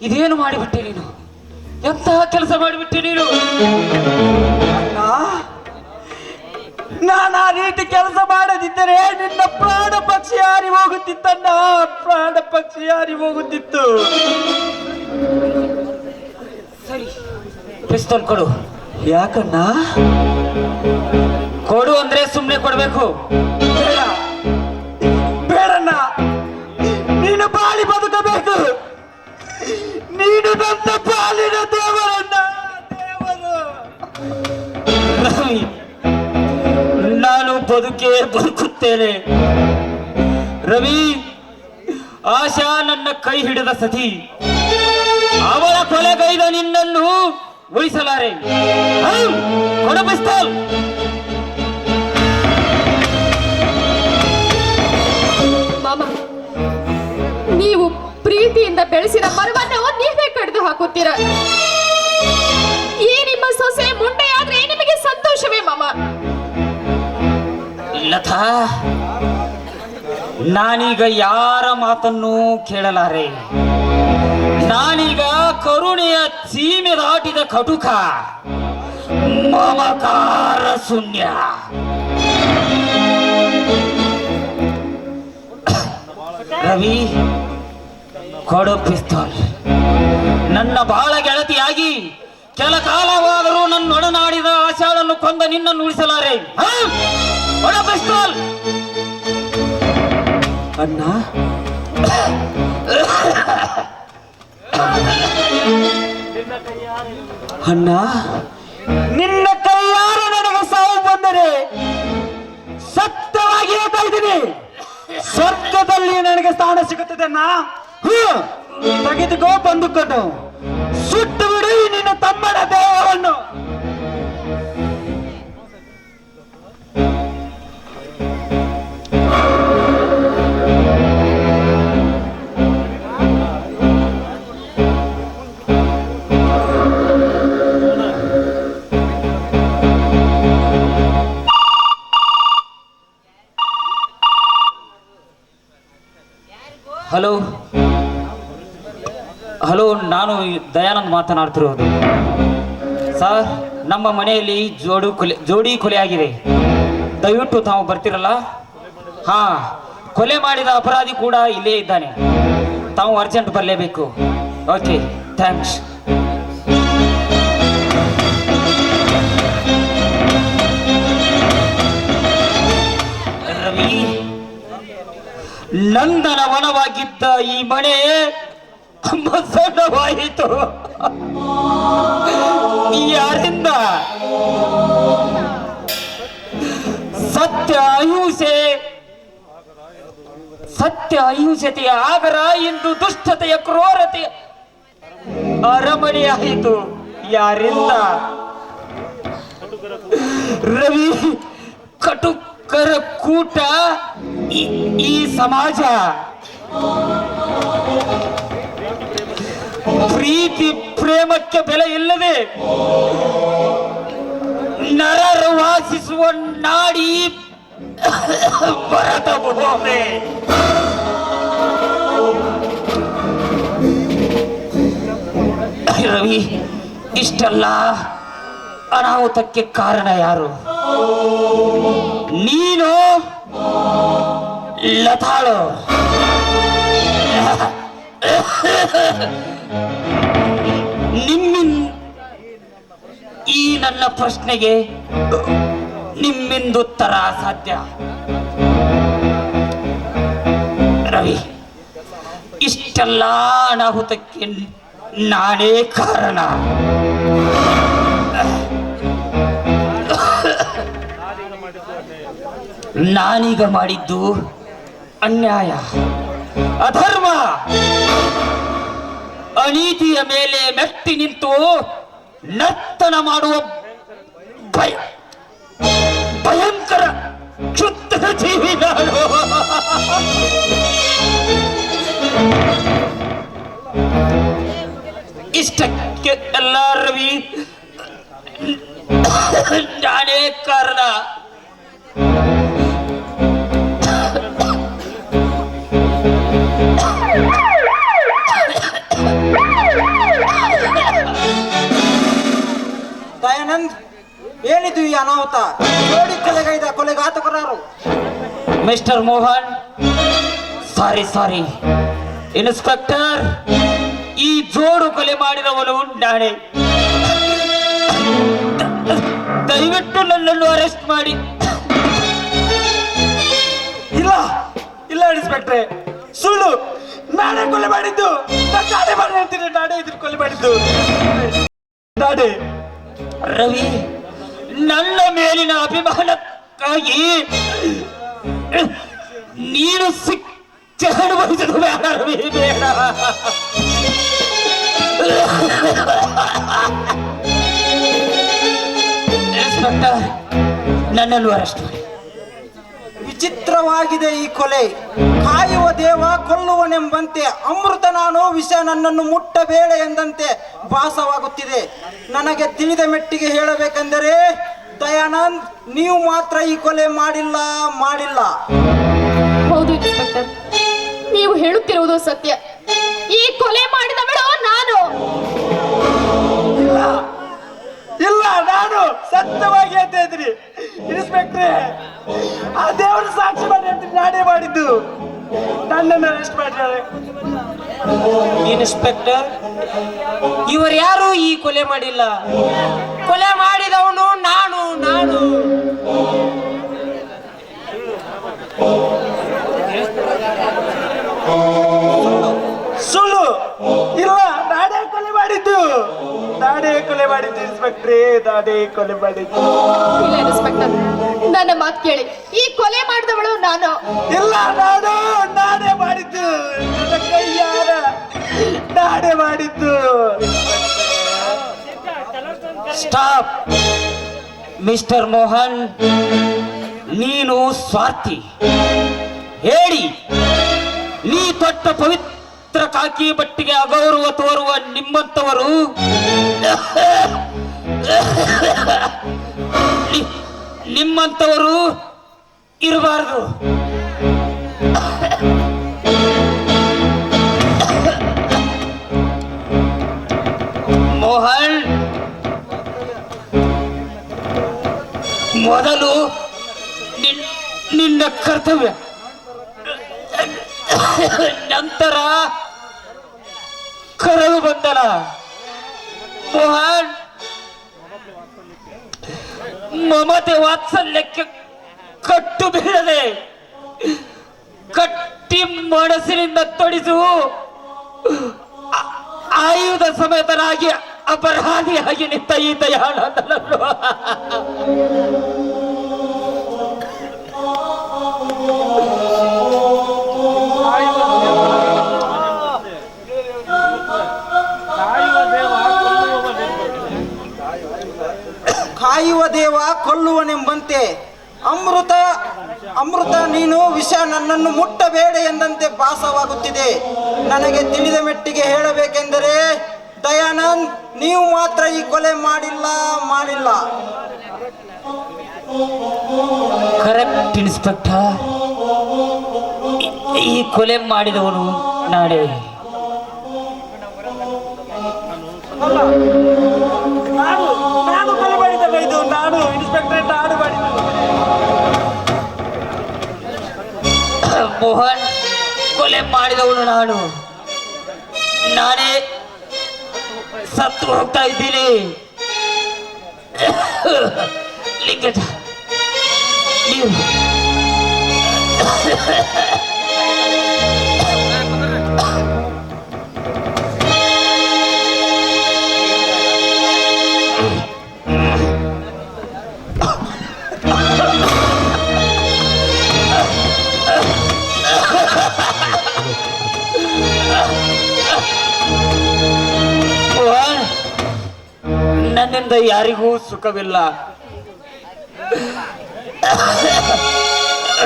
ಇದೇನು ಮಾಡಿಬಿಟ್ಟೆ ನೀನು? ಎಂತಹ ಕೆಲಸ ಮಾಡಿಬಿಟ್ಟೆ ನೀನು? ನಾನು ಆ ರೀತಿ ಕೆಲಸ ಮಾಡದಿದ್ದರೆ ನಿನ್ನ ಪ್ರಾಣ ಪಕ್ಷಿ ಹಾರಿ ಹೋಗುತ್ತಿತ್ತಣ್ಣ. ಪ್ರಾಣ ಪಕ್ಷಿ ಹಾರಿ ಹೋಗುತ್ತಿತ್ತು. ಸರಿ, ಪಿಸ್ತೂಲ್ ಕೊಡು. ಯಾಕಣ್ಣ? ಕೊಡು ಅಂದ್ರೆ ಸುಮ್ಮನೆ ಕೊಡ್ಬೇಕು. ಬೇಡ ಬೇಡಣ್ಣ, ನೀನು ಬಾಳಿ ಬದುಕಬೇಕು. ನೀನು ನನ್ನ ಪಾಲಿನ ದೇವರಣ್ಣ, ದೇವರು. ರವಿ, ನಾನು ಬದುಕುತ್ತೇನೆ. ರವಿ, ಆಶಾ ನನ್ನ ಕೈ ಹಿಡಿದ ಸತಿ. ಅವಳ ಕೊಲೆಗೈದ ನಿನ್ನನ್ನು ಉಳಿಸಲಾರೆ. ಕೊಡ ಪಿಸ್ತೂಲ್. ಮಾಮ, ನೀವು ಪ್ರೀತಿಯಿಂದ ಬೆಳೆಸಿದ ಮರವನ್ನು ನೀವೇ ಕಡಿದು ಹಾಕುತ್ತೀರ. ಈ ನಿಮ್ಮ ಸೊಸೆ ಮುಂಡೆಯಾದ್ರೆ ನಿಮಗೆ ಸಂತೋಷವೇ ಮಾಮ? ಲತಾ, ನಾನೀಗ ಯಾರ ಮಾತನ್ನು ಕೇಳಲಾರೆ. ನಾನೀಗ ಕರುಣೆಯ ಸೀಮೆ ದಾಟಿದ ಕಟುಕ, ಮಮಕಾರ ಶೂನ್ಯ. ರವಿ, ಕೊಡು ಪಿಸ್ತೂಲ್. ನನ್ನ ಬಾಳ ಗೆಳತಿಯಾಗಿ ಕೆಲ ಕಾಲವಾದರೂ ನನ್ನೊಡನಾಡಿದ ಆಶಾಳನ್ನು ಕೊಂದ ನಿನ್ನನ್ನು ಉಳಿಸಲಾರೆ. ಕೊಡು ಪಿಸ್ತೂಲ್. ಅಣ್ಣ, ಅಣ್ಣ, ನಿನ್ನ ಕೈಯಾರ ನನಗೆ ಸಾವು ಬಂದರೆ ಸತ್ಯವಾಗಿ ಹೇಳ್ತಾ ಇದ್ದೀನಿ, ಸ್ವರ್ಗದಲ್ಲಿ ನನಗೆ ಸ್ಥಾನ ಸಿಗುತ್ತದೆ ಅಣ್ಣ. ತೆಗೆದುಕೋ ಬಂದುಕೊಂಡು ಸುಟ್ಟು ಬಿಡು ನಿನ್ನ ತಮ್ಮನ ದೇಹವನ್ನು. ಹಲೋ ಹಲೋ, ನಾನು ದಯಾನಂದ್ ಮಾತನಾಡ್ತಿರೋದು. ಸರ್, ನಮ್ಮ ಮನೆಯಲ್ಲಿ ಜೋಡಿ ಕೊಲೆ ಆಗಿದೆ. ದಯವಿಟ್ಟು ತಾವು ಬರ್ತಿರಲ್ಲ? ಹಾ, ಕೊಲೆ ಮಾಡಿದ ಅಪರಾಧಿ ಕೂಡ ಇಲ್ಲೇ ಇದ್ದಾನೆ. ತಾವು ಅರ್ಜೆಂಟ್ ಬರಲೇಬೇಕು. Okay, thanks. ರವಿ, ನಂದನ ವನವಾಗಿದ್ದ ಈ ಮನೆ ಮಸಣವಾಯಿತು. ಯಾರಿಂದ? ಸತ್ಯ ಅಹಿಂಸೆಯ ಆಗರ ಇಂದು ದುಷ್ಟತೆಯ ಕ್ರೂರತೆಯ ಅರಮನೆಯಾಯಿತು. ಯಾರಿಂದ? ರವಿ, ಕಟುಕರ ಕೂಟ ಈ ಸಮಾಜ. ಪ್ರೀತಿ ಪ್ರೇಮಕ್ಕೆ ಬೆಲೆ ಇಲ್ಲದೆ ನರರು ವಾಸಿಸುವ ನಾಡಿ ಭರತ ಭೂಮಿ. ರವಿ, ಇಷ್ಟೆಲ್ಲ ಅನಾಹುತಕ್ಕೆ ಕಾರಣ ಯಾರು? ನೀನು, ಲತಾಳು. ಈ ನನ್ನ ಪ್ರಶ್ನೆಗೆ ನಿಮ್ಮಿಂದ ಉತ್ತರ ಸಾಧ್ಯ. ರವಿ, ಇಷ್ಟೆಲ್ಲ ಅನಾಹುತಕ್ಕೆ ನಾನೇ ಕಾರಣ. ನಾನೀಗ ಮಾಡಿದ್ದು ಅನ್ಯಾಯ, ಅಧರ್ಮ, ಅನೀತಿಯ ಮೇಲೆ ಮೆಟ್ಟಿ ನಿಂತು ನರ್ತನ ಮಾಡುವ ಭಯಂಕರ ಕ್ಷುದ್ರ ಜೀವಿ ನಾನು. ಇಷ್ಟಕ್ಕೆ ಎಲ್ಲ ರವಿ ನಾನೇ ಕಾರಣ. ದಯಾನಂದ್, ಏನಿದು ಈ ಅನಾಹುತ? ನೋಡಿ ಕೊಲೆಗೈದ ಕೊಲೆಘಾತಕರಾರು. ಮಿಸ್ಟರ್ ಮೋಹನ್, ಸಾರಿ ಇನ್ಸ್ಪೆಕ್ಟರ್, ಈ ಜೋಡು ಕೊಲೆ ಮಾಡಿದವನು ನಾನೇ. ದಯವಿಟ್ಟು ನನ್ನನ್ನು ಅರೆಸ್ಟ್ ಮಾಡಿ. ಇಲ್ಲ ಇನ್ಸ್ಪೆಕ್ಟ್ರೆ, ಸುಳ್ಳು. ನಾನೇ ಕೊಲೆ ಮಾಡಿದ್ದು. ನಾನೇ ಇದ್ರ ಕೊಲೆ ಮಾಡಿದ್ದು. ನಾನೇ. ರವಿ, ನನ್ನ ಮೇಲಿನ ಅಭಿಮಾನಕ್ಕಾಗಿ ನೀನು ಶಿಕ್ಷೆ ಅನುಭವಿಸಲು ಬೇಡ ರವಿ, ಬೇಡ. ಇನ್ಸ್ಪೆಕ್ಟರ್, ನನ್ನನ್ನು ಅರೆಸ್ಟ್ ಮಾಡಿ. ವಿಚಿತ್ರವಾಗಿದೆ ಈ ಕೊಲೆ. ಕಾಯುವ ದೇವ ಕೊಲ್ಲುವನೆಂಬಂತೆ, ಅಮೃತ ನಾನು ವಿಷ ನನ್ನನ್ನು ಮುಟ್ಟಬೇಡ ಎಂದಂತೆ ಭಾಸವಾಗುತ್ತಿದೆ. ನನಗೆ ತಿಳಿದ ಮೆಟ್ಟಿಗೆ ಹೇಳಬೇಕೆಂದರೆ ದಯಾನಂದ್, ನೀವು ಮಾತ್ರ ಈ ಕೊಲೆ ಮಾಡಿಲ್ಲ. ಹೌದು ಇನ್ಸ್ಪೆಕ್ಟರ್, ನೀವು ಹೇಳುತ್ತಿರುವುದು ಸತ್ಯ. ಈ ಕೊಲೆ ಮಾಡಿದವಳು ನಾನು. ಇಲ್ಲ, ನಾನು ಸತ್ಯವಾಗಿ ಹೇಳ್ತಾ ಇದ್ದೀನಿ ಇನ್ಸ್ಪೆಕ್ಟ್ರೆ. ಆ ದೇವರು ಸಾಕ್ಷಿ ಮಾಡಿ ಅಂತ ನಾನೇ ಮಾಡಿದ್ದು. ನನ್ನನ್ನು ಅರೆಸ್ಟ್ ಮಾಡಿದ್ದಾರೆ. ಇನ್ಸ್ಪೆಕ್ಟರ್, ಇವರು ಯಾರು ಈ ಕೊಲೆ ಮಾಡಿಲ್ಲ. ಕೊಲೆ ಮಾಡಿದವನು ನಾನು. ಸುಳ್ಳು. ಇಲ್ಲ, ನಾನೇ ಕೊಲೆ ಮಾಡಿದ್ದು ಇನ್ಸ್ಪೆಕ್ಟ್ರೆ, ನಾನೇ ಕೊಲೆ ಮಾಡಿದ್ದು. ಇಲ್ಲ ಇನ್ಸ್ಪೆಕ್ಟರ್, ನನ್ನ ಮಾತು ಕೇಳಿ. ಈ ಕೊಲೆ ಮಾಡಿದವಳು ನಾನು. ಇಲ್ಲ, ನಾನೇ ಮಾಡಿದ್ದು. ನನ್ನ ಕೈಯಾರ ನಾನೇ ಮಾಡಿದ್ದು. ಸ್ಟಾಪ್. ಮಿಸ್ಟರ್ ಮೋಹನ್, ನೀನು ಸ್ವಾರ್ಥಿ. ಹೇಳಿ, ನೀ ತೊಟ್ಟ ಪವಿತ್ರ ಕಾಕಿ ಬಟ್ಟಿಗೆ ಅಗೌರವ ತೋರುವ ನಿಮ್ಮಂತವರು ಇರಬಾರದು. ಮೋಹನ್, ಮೊದಲು ನಿನ್ನ ಕರ್ತವ್ಯ ನಂತರ ಕರವು ಬಂದನ. ಮೋಹನ್ ಮಮತೆ ವಾತ್ಸಲ್ಯಕ್ಕೆ ಕಟ್ಟು ಬೀಳದೆ ಕಟ್ಟಿ ಮನಸ್ಸಿನಿಂದ ತೊಡಿಸು ಆಯುಧ ಸಮೇತನಾಗಿ ಅಪರಾಧಿಯಾಗಿ ನಿಂತ ಈ ದಯಾನಂದನನ್ನು ಕಾಯುವ ದೇವ ಕೊಲ್ಲುವನೆಂಬಂತೆ ಅಮೃತ ಅಮೃತ ನೀನು ವಿಷ ನನ್ನನ್ನು ಮುಟ್ಟಬೇಡ ಎಂದಂತೆ ಭಾಸವಾಗುತ್ತಿದೆ. ನನಗೆ ತಿಳಿದ ಮೆಟ್ಟಿಗೆ ಹೇಳಬೇಕೆಂದರೆ ದಯಾನಂದ್, ನೀವು ಮಾತ್ರ ಈ ಕೊಲೆ ಮಾಡಿಲ್ಲ. ಕರೆಕ್ಟ್ ಇನ್ಸ್ಪೆಕ್ಟರ್, ಈ ಕೊಲೆ ಮಾಡಿದವನು ನಾನೇ. ನಾನು ಕೊಲೆ ಮಾಡಿದ್ದಲ್ಲ, ಇದು ನಾನು ಇನ್ಸ್ಪೆಕ್ಟರ್ ನಾನು ಮಾಡಿದ್ದು. ಮೋಹನ್, ಕೊಲೆ ಮಾಡಿದವನು ನಾನೇ ಸತ್ತು ಹೋಗ್ತಾ ಇದ್ದೀನಿ. ಲಿಂಗಜ, ನೀವು ನನ್ನಿಂದ ಯಾರಿಗೂ ಸುಖವಿಲ್ಲ.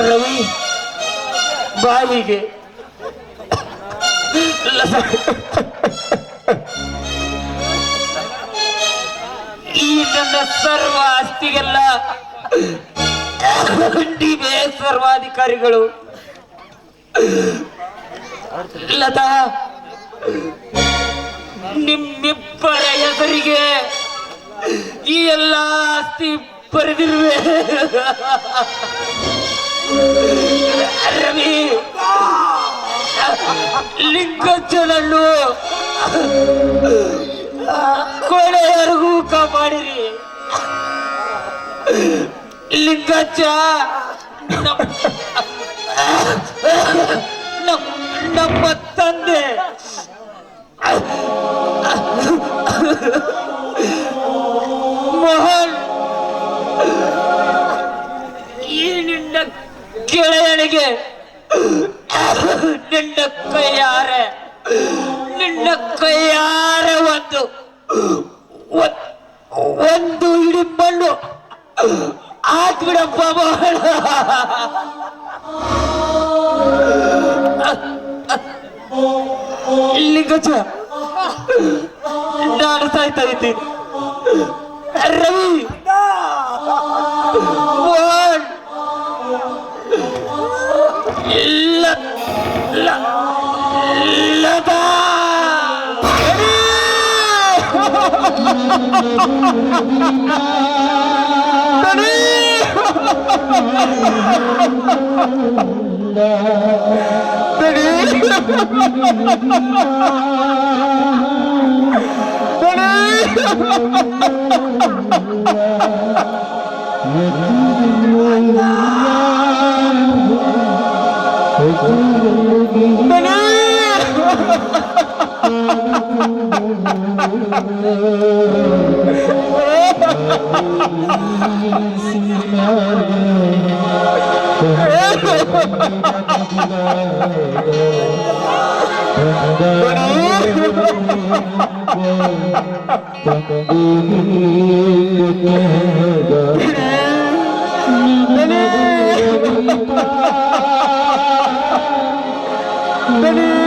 ರವಿ ಬಾಯಿಗೆ ಈ ನನ್ನ ಸರ್ವ ಆಸ್ತಿಗೆಲ್ಲ ನೀವೇ ಸರ್ವಾಧಿಕಾರಿಗಳು. ಲತಾ, ನಿಮ್ಮಿಬ್ಬರ ಹೆಸರಿಗೆ ಈ ಎಲ್ಲ ಆಸ್ತಿ ಬರೆದಿರುವೆ. ರವಿ, ಲಿಂಗಜ್ಜನನ್ನು ಕೊನೆಯವರೆಗೂ ಕಾಪಾಡಿರಿ. ಲಿಂಗಜ್ಜ ನಮ್ಮ ತಂದೆ. ಮೋಹನ್, ಈ ನಿನ್ನ ಗೆಳೆಯನಿಗೆ ನಿನ್ನ ಕೈಯಾರೆ ಒಂದು ಇಡೀ ಮಣ್ಣು ಹಾಕ್ಬಿಡಪ್ಪ ಮೋಹನ್. ಲಿಂಗಜ್ಜ, ನಾನು ಸಾಯ್ತಾ ಇದ್ದೀನಿ. ರವಿ, ಮೋಹನ್, ಲತಾ, Benny!